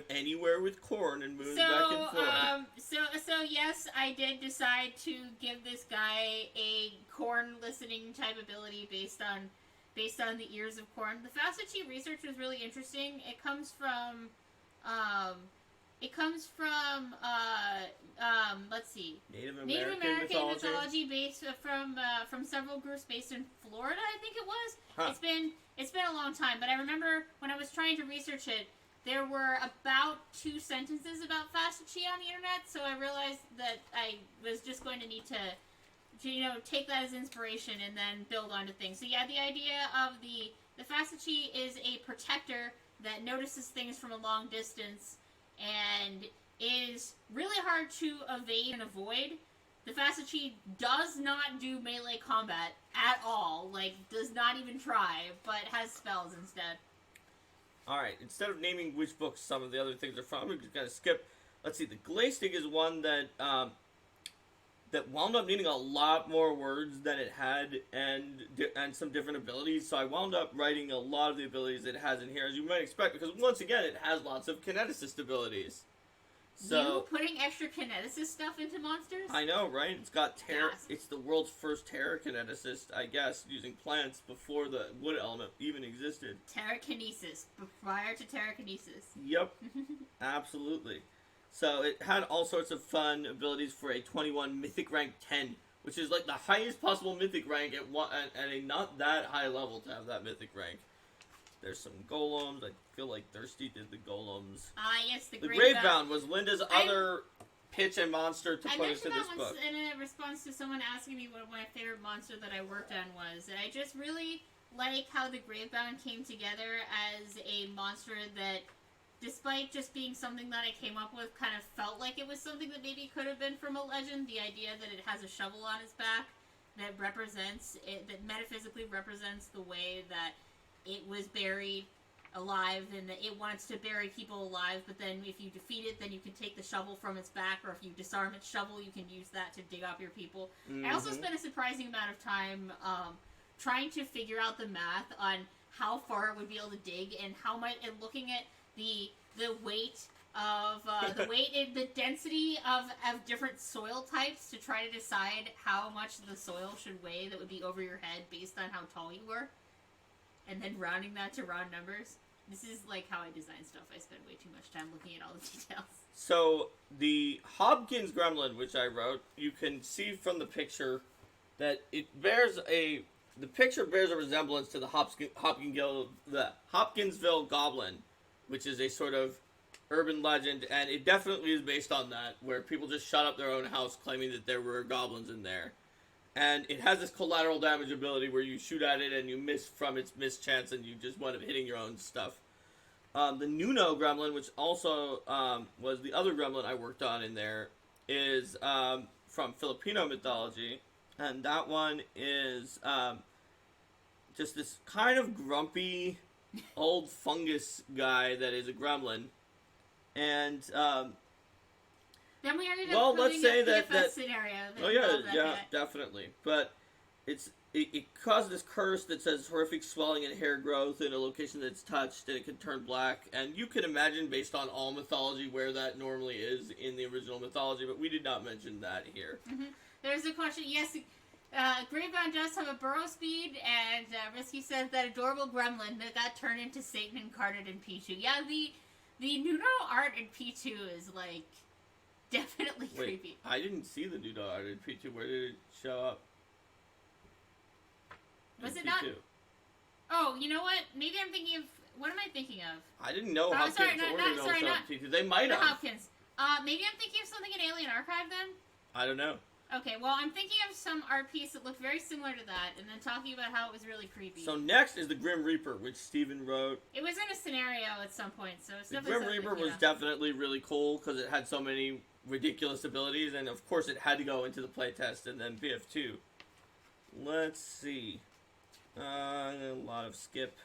anywhere with corn and moves back and forth. So yes, I did decide to give this guy a corn listening type ability based on the ears of corn. The Fastachi research was really interesting. It comes from let's see, Native American mythology based from several groups based in Florida, I think it was. Huh. It's been a long time, but I remember when I was trying to research it, there were about 2 sentences about Fastachi on the internet, so I realized that I was just going to need to take that as inspiration and then build onto things. So yeah, the idea of the Fastachi is a protector that notices things from a long distance and is really hard to evade and avoid. The Fastachi does not do melee combat at all, like, does not even try, but has spells instead. Alright, instead of naming which books some of the other things are from, we're just gonna skip. Let's see, the Glaystig is one that, that wound up needing a lot more words than it had, and some different abilities, so I wound up writing a lot of the abilities it has in here, as you might expect, because once again, it has lots of kineticist abilities. So, you putting extra kineticist stuff into monsters? I know, right? It's got terror. Yes. It's the world's first terror kineticist, I guess, using plants before the wood element even existed. Terrakinesis, prior to terrakinesis. Yep, absolutely. So it had all sorts of fun abilities for a 21 mythic rank 10, which is like the highest possible mythic rank at a not that high level to have that mythic rank. There's some golems. I feel like Thirsty did the golems. Yes, the Gravebound was Linda's other pitch and monster to put into this book. In a response to someone asking me what my favorite monster that I worked on was, and I just really like how the Gravebound came together as a monster that, despite just being something that I came up with, kind of felt like it was something that maybe could have been from a legend. The idea that it has a shovel on its back that represents it, that metaphysically represents the way that it was buried alive, and that it wants to bury people alive, but then if you defeat it, then you can take the shovel from its back, or if you disarm its shovel, you can use that to dig up your people. Mm-hmm. I also spent a surprising amount of time trying to figure out the math on how far it would be able to dig, and how much, and looking at the weight of the density of different soil types to try to decide how much the soil should weigh that would be over your head based on how tall you were. And then rounding that to round numbers. This is like how I design stuff. I spend way too much time looking at all the details. So, the Hobkins Gremlin, which I wrote, you can see from the picture that the picture bears a resemblance to the Hopkinsville Goblin, which is a sort of urban legend, and it definitely is based on that, where people just shut up their own house claiming that there were goblins in there. And it has this collateral damage ability where you shoot at it and you miss from its mischance and you just wind up hitting your own stuff. The Nuno Gremlin, which also was the other gremlin I worked on in there, is from Filipino mythology. And that one is just this kind of grumpy old fungus guy that is a gremlin. And then we ended up let's say that scenario. Definitely. But it caused this curse that says horrific swelling and hair growth in a location that's touched, and it can turn black. And you can imagine, based on all mythology, where that normally is in the original mythology, but we did not mention that here. Mm-hmm. There's a question. Yes, Gravebound does have a burrow speed, and Risky says that adorable gremlin that got turned into Satan incarnate in P2. Yeah, the Nuno art in P2 is like definitely Wait, creepy. I didn't see the new dog in P2. Where did it show up? Was In it not? P2. Oh, you know what? Maybe I'm thinking of... What am I thinking of? I didn't know Hopkins sorry, or not, Nuno sorry, showed not, up in P2. They might not have. Hopkins. Maybe I'm thinking of something in Alien Archive then? I don't know. Okay, well, I'm thinking of some art piece that looked very similar to that, and then talking about how it was really creepy. So next is the Grim Reaper, which Steven wrote. It was in a scenario at some point, so it's The definitely Grim something, Reaper was definitely really cool because it had so many ridiculous abilities, and of course it had to go into the playtest and then BF2. Let's see. A lot of skip.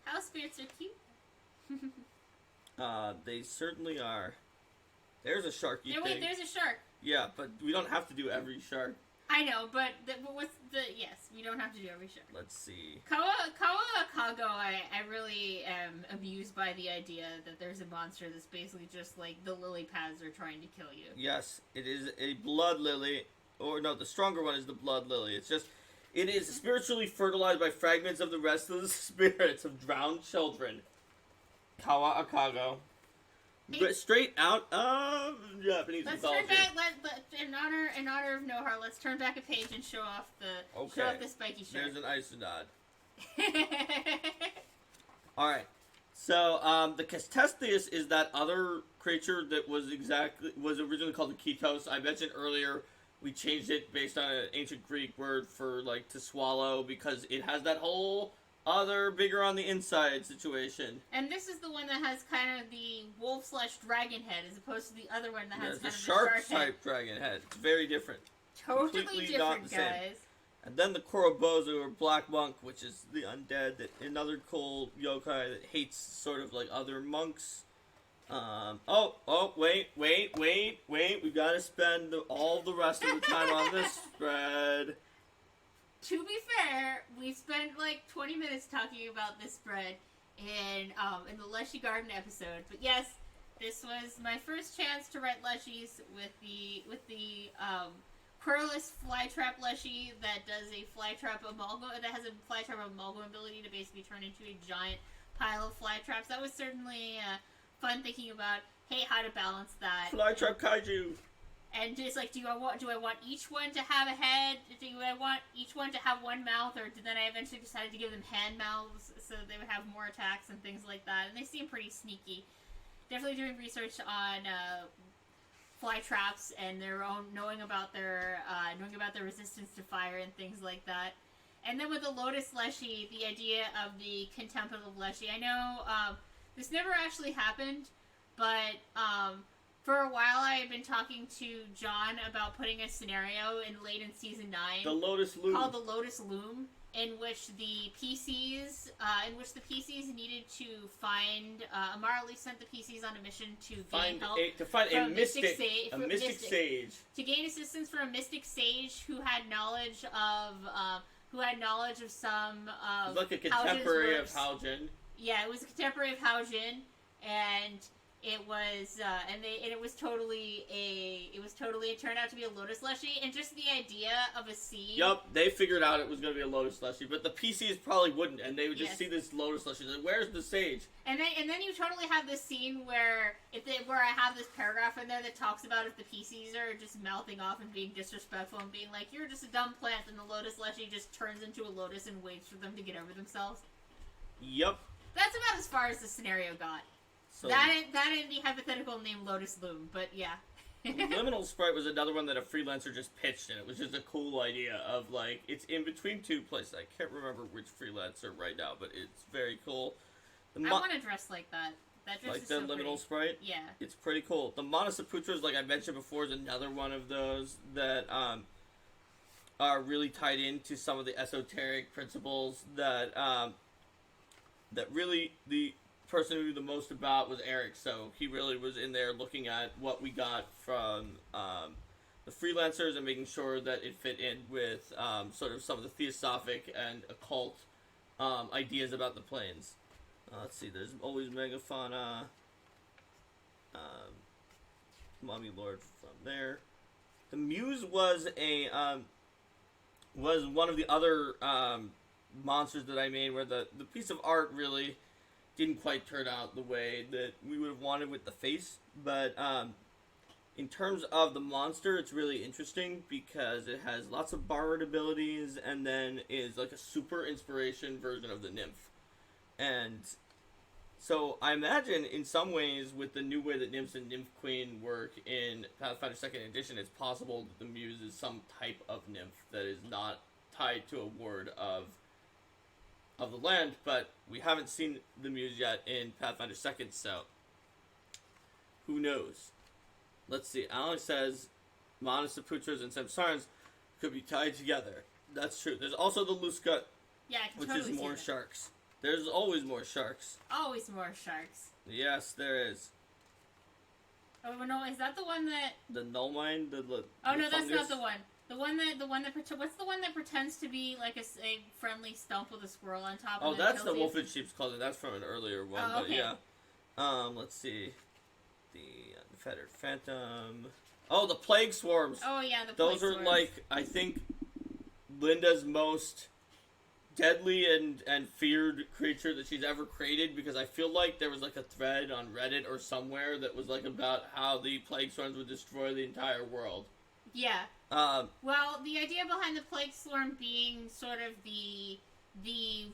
House spirits are cute. They certainly are. There's a sharky thing. Wait, there's a shark. Yeah, but we don't have to do every shark. I know, but what's the... Yes, we don't have to do every shark. Let's see. Kawa Kago, I really am amused by the idea that there's a monster that's basically just like the lily pads are trying to kill you. Yes, it is a blood lily. Or no, the stronger one is the blood lily. It's just... It is spiritually fertilized by fragments of the rest of the spirits of drowned children. Kawa Akago. Hey. Straight out of Japanese Let's mythology. turn back. In honor of Nohar, let's turn back a page and show off the spiky shark. There's an Isonod. Alright. So, the Castestius is that other creature that was originally called the Ketos. I mentioned earlier we changed it based on an ancient Greek word for, like, to swallow, because it has that whole other bigger on the inside situation. And this is the one that has kind of the wolf/dragon head, as opposed to the other one that has kind the of shark the shark type dragon head. It's very different. Totally Completely not different, the same. guys. And then the Korobozu, or Black Monk, which is the undead, that another cool yokai that hates sort of like other monks. Wait. We gotta spend all the rest of the time on this spread. To be fair, we spent like 20 minutes talking about this spread in the Leshy Garden episode. But yes, this was my first chance to write Leshies with the querulous flytrap Leshy that does a flytrap amalgam, that has a flytrap amalgam ability to basically turn into a giant pile of flytraps. That was certainly fun thinking about, hey, how to balance that. Flytrap kaiju. And just like, do I want each one to have a head? Do I want each one to have one mouth? Or then I eventually decided to give them hand mouths so that they would have more attacks and things like that. And they seem pretty sneaky. Definitely doing research on fly traps and their own knowing about their resistance to fire and things like that. And then with the Lotus Leshy, the idea of the contemplative Leshy. I know this never actually happened, but for a while I had been talking to John about putting a scenario late in season 9. The Lotus Loom. Called the Lotus Loom, in which the PCs needed to find. Amarok sent the PCs on a mission to gain help a mystic sage. To gain assistance from a mystic sage who had knowledge of some of like a contemporary of Haujin. Yeah, it was a contemporary of Haujin, and it was it turned out to be a Lotus Leshy, and just the idea of a seed. Yup, they figured out it was going to be a Lotus Leshy, but the PCs probably wouldn't, and they would just see this Lotus Leshy. Like, where's the sage? And then you totally have this scene where I have this paragraph in there that talks about if the PCs are just mouthing off and being disrespectful and being like, you're just a dumb plant, and the Lotus Leshy just turns into a lotus and waits for them to get over themselves. Yup. That's about as far as the scenario got. So, that and the hypothetical name Lotus Loom, but yeah. Liminal Sprite was another one that a freelancer just pitched, and it was just a cool idea of, like, it's in between two places. I can't remember which freelancer right now, but it's very cool. I want to dress like that. That dress like is the so Liminal pretty. Sprite? Yeah. It's pretty cool. The Manasaputras, like I mentioned before, is another one of those that are really tied into some of the esoteric principles that really the person who knew the most about was Eric, so he really was in there looking at what we got from the freelancers and making sure that it fit in with sort of some of the theosophic and occult ideas about the planes. Let's see, there's always Megafauna, Mommy Lord from there. The Muse was was one of the other monsters that I made where the piece of art really didn't quite turn out the way that we would have wanted with the face, but in terms of the monster, it's really interesting because it has lots of borrowed abilities and then is like a super inspiration version of the nymph. And so I imagine in some ways with the new way that nymphs and nymph queen work in Pathfinder 2nd Edition, it's possible that the muse is some type of nymph that is not tied to a ward of the land, but we haven't seen the muse yet in Pathfinder 2nd, so who knows? Let's see. Alex says Manasa Putras and Samsarans could be tied together. That's true. There's also the Luska, Yeah, I can which totally is see more that. sharks. There's always more sharks. Always more sharks. Yes, there is. Oh no, is that the one that? The null mine, Oh the no, that's fungus? not the one. What's the one that pretends to be like a friendly stump with a squirrel on top? Oh, and then that's the kills you? Wolf in Sheep's Clothing. That's from an earlier one, Oh, okay. but yeah. Let's see. The Unfettered Phantom. Oh, the Plague Swarms. Oh yeah, the Those plague are swarms. like, I think, Linda's most deadly and feared creature that she's ever created, because I feel like there was like a thread on Reddit or somewhere that was like about how the Plague Swarms would destroy the entire world. Yeah. Um, Well, the idea behind the plague swarm being sort of the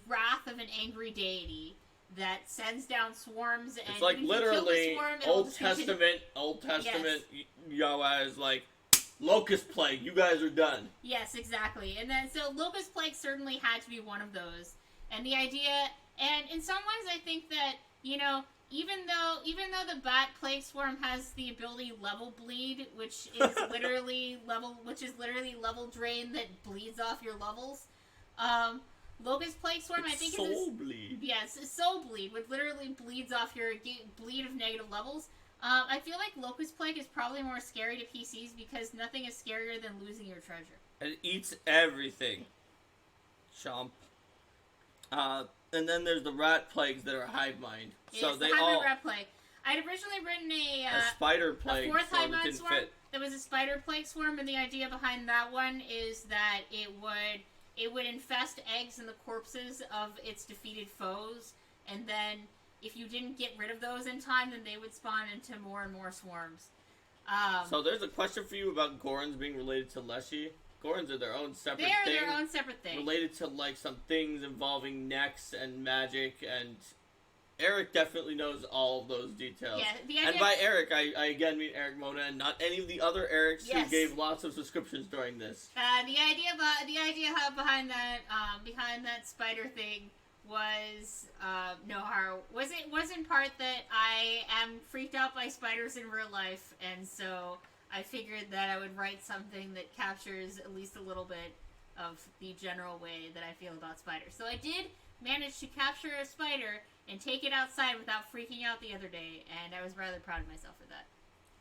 wrath of an angry deity that sends down swarms, and it's like if you kill the literally swarm, it'll Old just continue- Testament Yahweh is like, Locust Plague, you guys are done. Yes, exactly. And then so locust plague certainly had to be one of those. And the idea, and in some ways, I think that even though the bat plague swarm has the ability level bleed, which is literally level drain that bleeds off your levels. Locust plague swarm, I think, soul bleed. Yes, soul bleed, which literally bleeds off your bleed of negative levels. I feel like Locust Plague is probably more scary to PCs because nothing is scarier than losing your treasure. It eats everything. Chomp. And then there's the rat plagues that are hive mind. So Yes, they the all rat plague. I'd originally written a spider plague, a fourth so hive it mind didn't swarm. fit. There was a spider plague swarm, and the idea behind that one is that it would infest eggs and the corpses of its defeated foes, and then if you didn't get rid of those in time, then they would spawn into more and more swarms. So there's a question for you about Gorons being related to Leshy. Gorons are their own separate They're thing. their own separate thing. Related to like some things involving necks and magic, and Eric definitely knows all of those details. Yeah, the idea and by Eric, I again mean Eric Mona, and not any of the other Erics Yes. who gave lots of subscriptions during this. The idea behind that spider thing was was in part that I am freaked out by spiders in real life, and so I figured that I would write something that captures at least a little bit of the general way that I feel about spiders. So I did manage to capture a spider and take it outside without freaking out the other day, and I was rather proud of myself for that.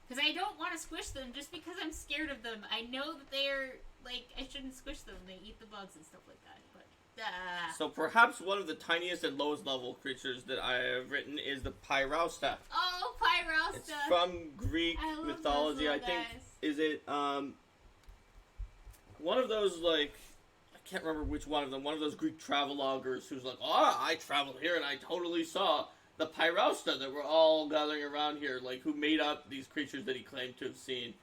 Because I don't want to squish them just because I'm scared of them. I know that they're, like, I shouldn't squish them. They eat the bugs and stuff like that, but... So perhaps one of the tiniest and lowest level creatures that I have written is the Pyrausta. Oh, Pyrausta! It's from Greek I love mythology. those I little think guys. is it one of those, like, I can't remember which one of them. One of those Greek traveloguers who's like, I traveled here and I totally saw the Pyrausta that were all gathering around here, like, who made up these creatures that he claimed to have seen.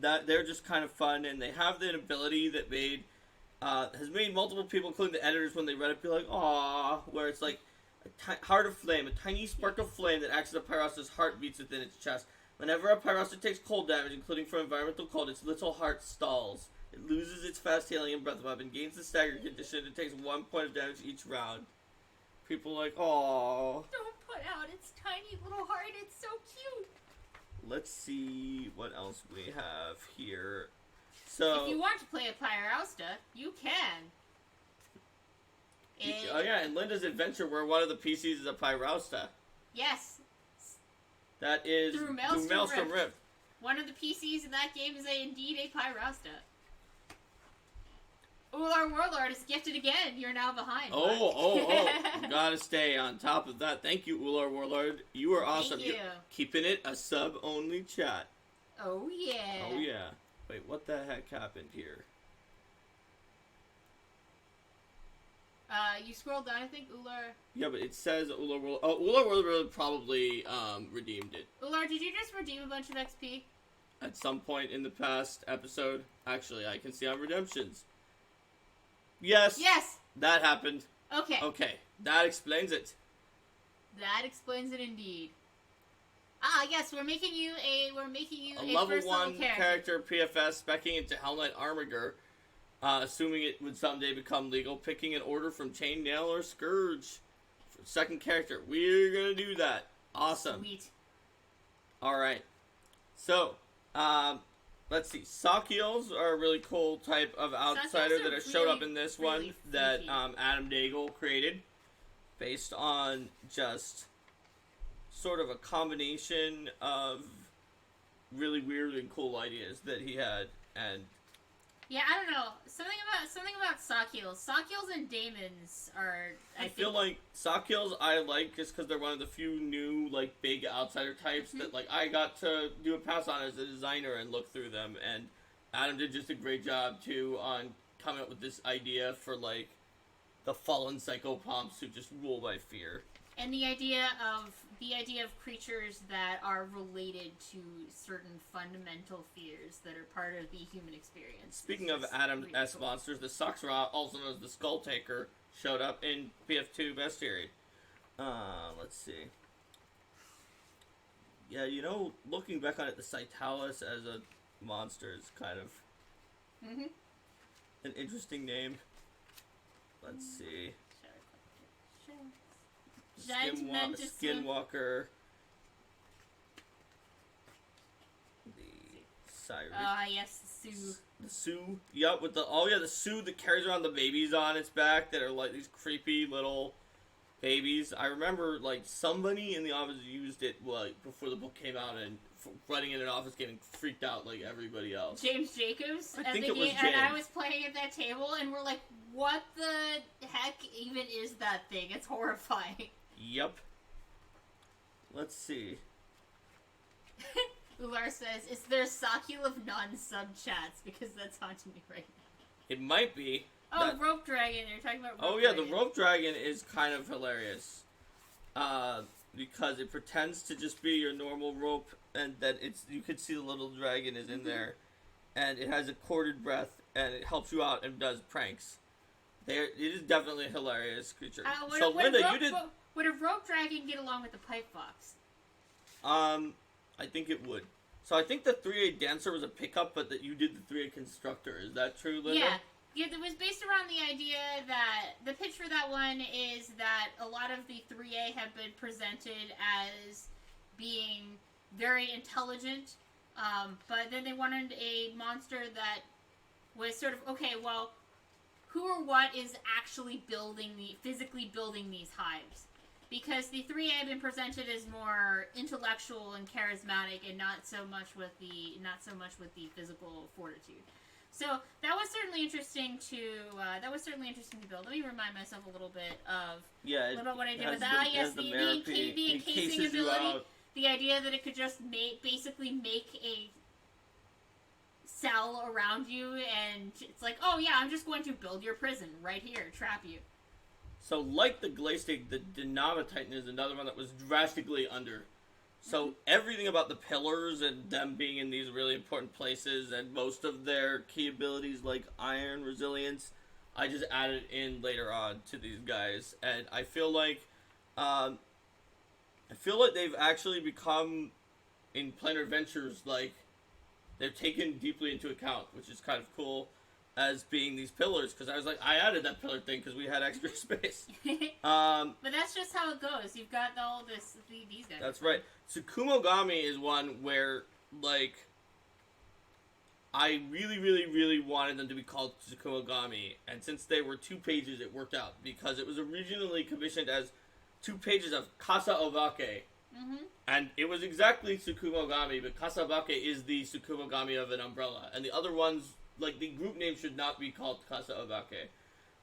That they're just kind of fun, and they have the ability that has made multiple people, including the editors, when they read it, be like, "Aww," where it's like a heart of flame, a tiny spark of flame that acts as a Pyrausta's heart beats within its chest. Whenever a Pyrausta takes cold damage, including from environmental cold, its little heart stalls. It loses its fast healing and breath weapon, gains the stagger condition, and takes 1 point of damage each round. People are like, "Aww." Don't put out its tiny little heart. It's so cute. Let's see what else we have here. So, If you want to play a Pyrausta, you can. oh yeah, in Linda's Adventure, where one of the PCs is a Pyrausta. Yes. That is Through Maelstrom Rift. One of the PCs in that game is indeed a Pyrausta. Ular Warlord is gifted again. You're now behind. Oh. You gotta stay on top of that. Thank you, Ular Warlord. You are awesome. Thank you. You're keeping it a sub-only chat. Oh, yeah. Oh, yeah. Wait, what the heck happened here? You scroll down, I think Ular... Yeah, but it says Ular will... Oh, Ular will probably redeemed it. Ular, did you just redeem a bunch of XP? At some point in the past episode. Actually, I can see on redemptions. Yes! Yes! That happened. Okay. Okay, that explains it. That explains it indeed. Ah, yes, we're making you a level first 1 character. PFS specking into Hell Knight Armiger, assuming it would someday become legal, picking an order from Chainmail or Scourge. For second character, we're gonna do that. Awesome. Sweet. Alright. So, let's see. Sakiels are a really cool type of outsider that has showed up in this one that Adam Daigle created, based on just sort of a combination of really weird and cool ideas that he had. And yeah, I don't know, something about Sakiels. Sakiels and Daemons are. I feel like Sakiels I like just because they're one of the few new like big outsider types that like I got to do a pass on as a designer and look through them. And Adam did just a great job too on coming up with this idea for like the fallen psychopomps who just rule by fear. And the idea of creatures that are related to certain fundamental fears that are part of the human experience. Speaking of Adam S. Cool. Monsters, the Soxra, also known as the Skull Taker, showed up in PF2 Bestiary. Let's see. Yeah, you know, looking back on it, the Citalis as a monster is kind of an interesting Let's see. Skinwalker. The Siren. Ah, yes, the Sue. The Sue. Yup, with the the Sue that carries around the babies on its back that are like these creepy little babies. I remember like somebody in the office used it like before the book came out and running in an office getting freaked out like everybody else. James Jacobs. I think it was James. And I was playing at that table and we're like, what the heck even is that thing? It's horrifying. Yep. Let's see. Ular says, is there a Sakiel of non-sub-chats? Because that's haunting me right now. It might be. Oh, Rope Dragon. You're talking about Rope Dragon. The Rope Dragon is kind of hilarious. Because it pretends to just be your normal rope, and then you can see the little dragon is in there. And it has a corded breath, and it helps you out and does pranks. It is definitely a hilarious creature. Would a rope dragon get along with the pipe box? I think it would. So I think the 3A dancer was a pickup, but that you did the 3A constructor. Is that true, Linda? Yeah, it was based around the idea that the pitch for that one is that a lot of the 3A have been presented as being very intelligent, but then they wanted a monster that was sort of, okay, well, who or what is actually physically building these hives? Because the 3A have been presented as more intellectual and charismatic, and not so much with the physical fortitude. So that was certainly interesting to build. Let me remind myself a little bit of what I did with that. The encasing ability. The idea that it could just basically make a cell around you, and it's like, oh yeah, I'm just going to build your prison right here, trap you. So, like the Glacier, the Nava Titan is another one that was drastically under. So, everything about the pillars and them being in these really important places and most of their key abilities like iron, resilience, I just added in later on to these guys. And I feel like they've actually become, in Planar Adventures, like, they're taken deeply into account, which is kind of cool. As being these pillars, because I was like, I added that pillar thing because we had extra space. But that's just how it goes. You've got these guys. That's right. Tsukumogami is one where, like, I really, really, really wanted them to be called Tsukumogami, and since they were 2 pages, it worked out, because it was originally commissioned as 2 pages of Kasa Obake. And it was exactly Tsukumogami, but Kasa Obake is the Tsukumogami of an umbrella, and the other ones, like, the group name should not be called Kasa Obake.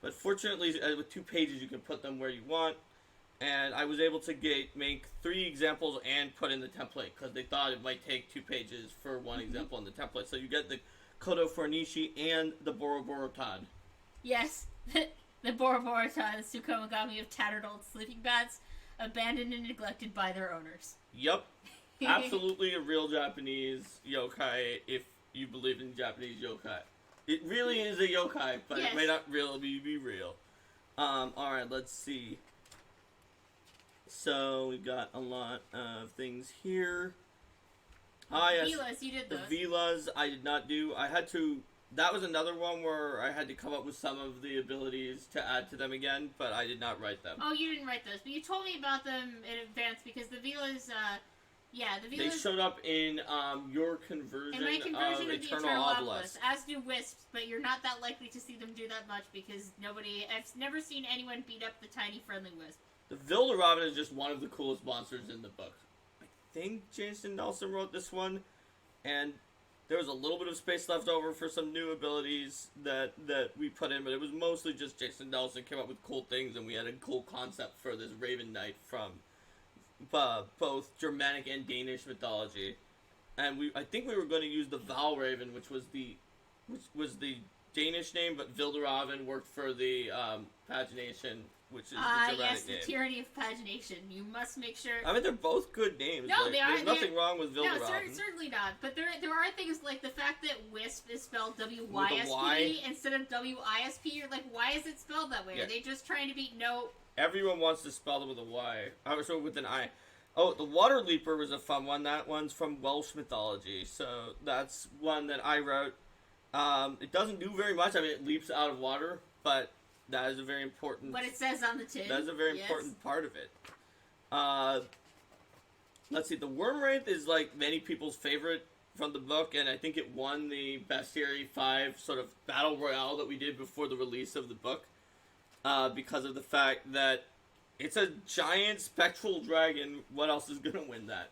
But fortunately, with 2 pages, you can put them where you want. And I was able to make 3 examples and put in the template, because they thought it might take 2 pages for one example in the template. So you get the Kodo Fornishi and the Boroboro Tad. Yes. The Boroborata, the Tsukomogami of tattered old sleeping bags, abandoned and neglected by their owners. Yep. Absolutely a real Japanese yokai if you believe in Japanese yokai. It really is a yokai, but yes. It may not really be real. Alright, let's see. So, we got a lot of things here. Yes. Vilas, you did those. The Vilas, I did not do. I had to... That was another one where I had to come up with some of the abilities to add to them again, but I did not write them. Oh, you didn't write those, but you told me about them in advance because the Vilas, the Vilas... They showed up in your conversion, in my conversion of the Eternal Obelisk. As do Wisps, but you're not that likely to see them do that much because I've never seen anyone beat up the tiny friendly Wisp. The Vilde Robin is just one of the coolest monsters in the book. I think Jason Nelson wrote this one, and there was a little bit of space left over for some new abilities that we put in, but it was mostly just Jason Nelson came up with cool things, and we had a cool concept for this Raven Knight from both Germanic and Danish mythology. And I think we were going to use the Val Raven, which was the Danish name, but Vilde Robin worked for the pagination, which is the Germanic name. The tyranny of pagination. You must make sure... I mean, they're both good names. No, they are. There's nothing wrong with Vilde Robin. No, certainly not. But there are things like the fact that Wisp is spelled W-Y-S-P instead of W-I-S-P. You're like, why is it spelled that way? Yeah. Are they just trying to be... No. Everyone wants to spell them with a Y. I sorry, with an I. Oh, the Water Leaper was a fun one. That one's from Welsh mythology. So that's one that I wrote. It doesn't do very much. I mean, it leaps out of water, but... That is a very important... What it says on the tin. That is a very important part of it. Let's see. The Worm Wraith is, like, many people's favorite from the book, and I think it won the Bestiary 5 sort of battle royale that we did before the release of the book, because of the fact that it's a giant spectral dragon. What else is going to win that?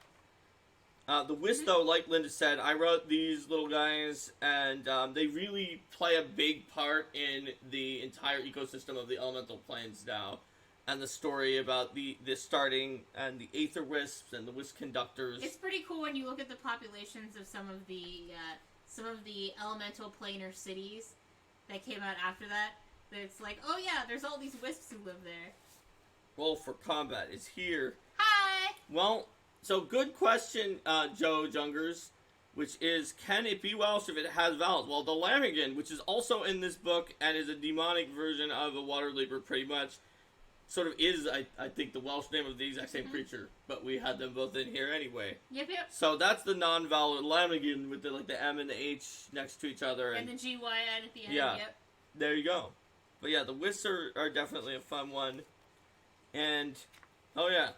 The Wisp, though, like Linda said, I wrote these little guys, and they really play a big part in the entire ecosystem of the elemental planes now, and the story about the starting and the Aether Wisps and the Wisp Conductors. It's pretty cool when you look at the populations of some of the elemental planar cities that came out after that. That it's like, oh yeah, there's all these Wisps who live there. Roll for Combat is here. Hi! Well... So, good question, Joe Jungers, which is, can it be Welsh if it has vowels? Well, the Lamigan, which is also in this book and is a demonic version of a Water Leaper, pretty much, sort of is, I think, the Welsh name of the exact same creature, but we had them both in here anyway. Yep. So, that's the non-vowel Lamigan with the M and the H next to each other. And the GY at the end, yeah, yep. There you go. But yeah, the Wisps are definitely a fun one. And, oh yeah.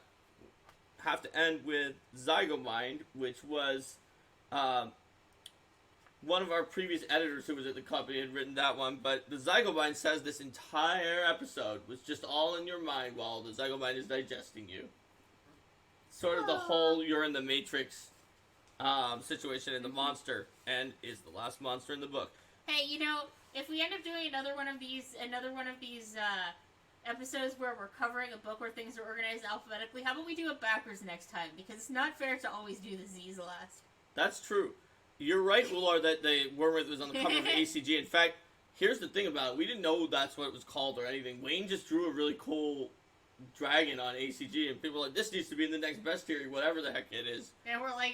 Have to end with Zygomind, which was one of our previous editors who was at the company had written that one, but the Zygomind says this entire episode was just all in your mind while the Zygomind is digesting you. Sort of the whole you're in the Matrix situation in the monster, and is the last monster in the book. Hey, if we end up doing another one of these episodes where we're covering a book where things are organized alphabetically, how about we do it backwards next time? Because it's not fair to always do the Z's last. That's true. You're right, Ular, that the Worm Wraith was on the cover of ACG. In fact, here's the thing about it. We didn't know that's what it was called or anything. Wayne just drew a really cool dragon on ACG, and people were like, this needs to be in the next Bestiary, whatever the heck it is. And we're like,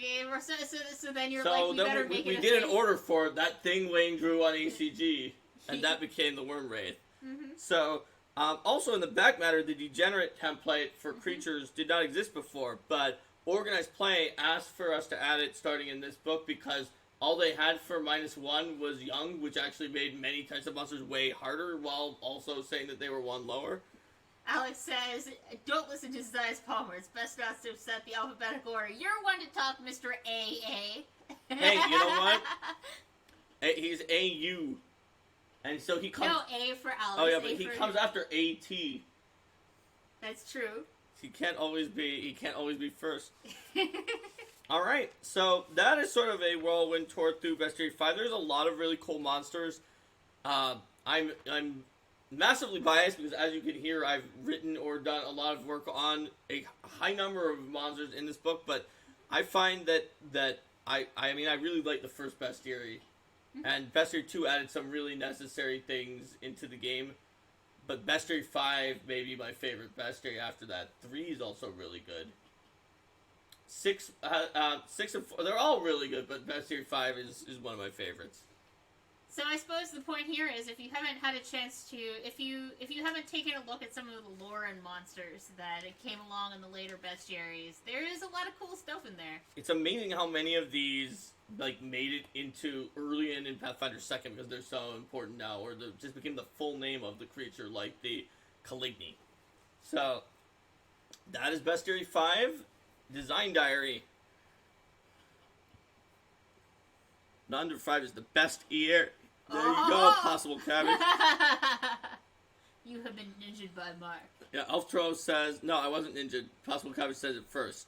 so then you're like, we better make it we did an order for that thing Wayne drew on ACG, and that became the Worm Wraith. Mm-hmm. So... also, in the back matter, the degenerate template for creatures did not exist before, but Organized Play asked for us to add it starting in this book because all they had for -1 was Young, which actually made many types of monsters way harder, while also saying that they were one lower. Alex says, don't listen to Zias Palmer. It's best not to upset the alphabetical order. You're one to talk, Mr. A.A. Hey, you know what? He's A.U. And so he comes... No, A for Alex. Oh yeah, but he comes after A.T. That's true. He can't always be first. Alright, so that is sort of a whirlwind tour through Bestiary 5. There's a lot of really cool monsters. I'm massively biased because, as you can hear, I've written or done a lot of work on a high number of monsters in this book, but I find that I really like the first Bestiary. And Bestiary 2 added some really necessary things into the game. But Bestiary 5 may be my favorite Bestiary after that. 3 is also really good. 6 and 4, they're all really good, but Bestiary 5 is one of my favorites. So I suppose the point here is, if you haven't had a chance to, if you haven't taken a look at some of the lore and monsters that came along in the later bestiaries, there is a lot of cool stuff in there. It's amazing how many of these like made it into early in Pathfinder 2nd because they're so important now, or they just became the full name of the creature, like the Caligny. So that is Bestiary 5 Design Diary. Under 5 is the best year. There you go, Possible Cabbage. You have been ninja'd by Mark. Yeah, Elftro says, no, I wasn't ninja'd. Possible Cabbage says it first.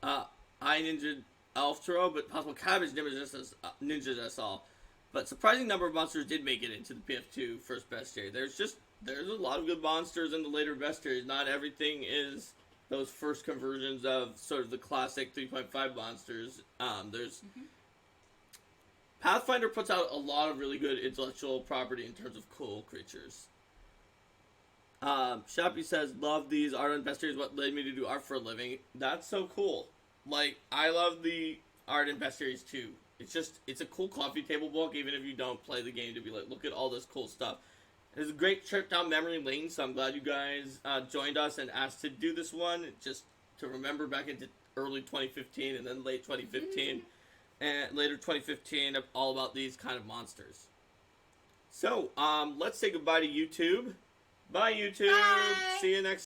I ninja'd Elftro, but Possible Cabbage ninja'd us all. But surprising number of monsters did make it into the PF2 first bestiary. There's a lot of good monsters in the later bestiaries. Not everything is those first conversions of sort of the classic 3.5 monsters. Pathfinder puts out a lot of really good intellectual property in terms of cool creatures. Shappy says, love these art on bestiaries, what led me to do art for a living. That's so cool. Like, I love the art in bestiaries too. It's a cool coffee table book, even if you don't play the game, to be like, look at all this cool stuff. It was a great trip down memory lane, so I'm glad you guys joined us and asked to do this one, just to remember back into early 2015 and then late 2015. And later 2015, all about these kind of monsters. So, let's say goodbye to YouTube. Bye, YouTube. Bye. See you next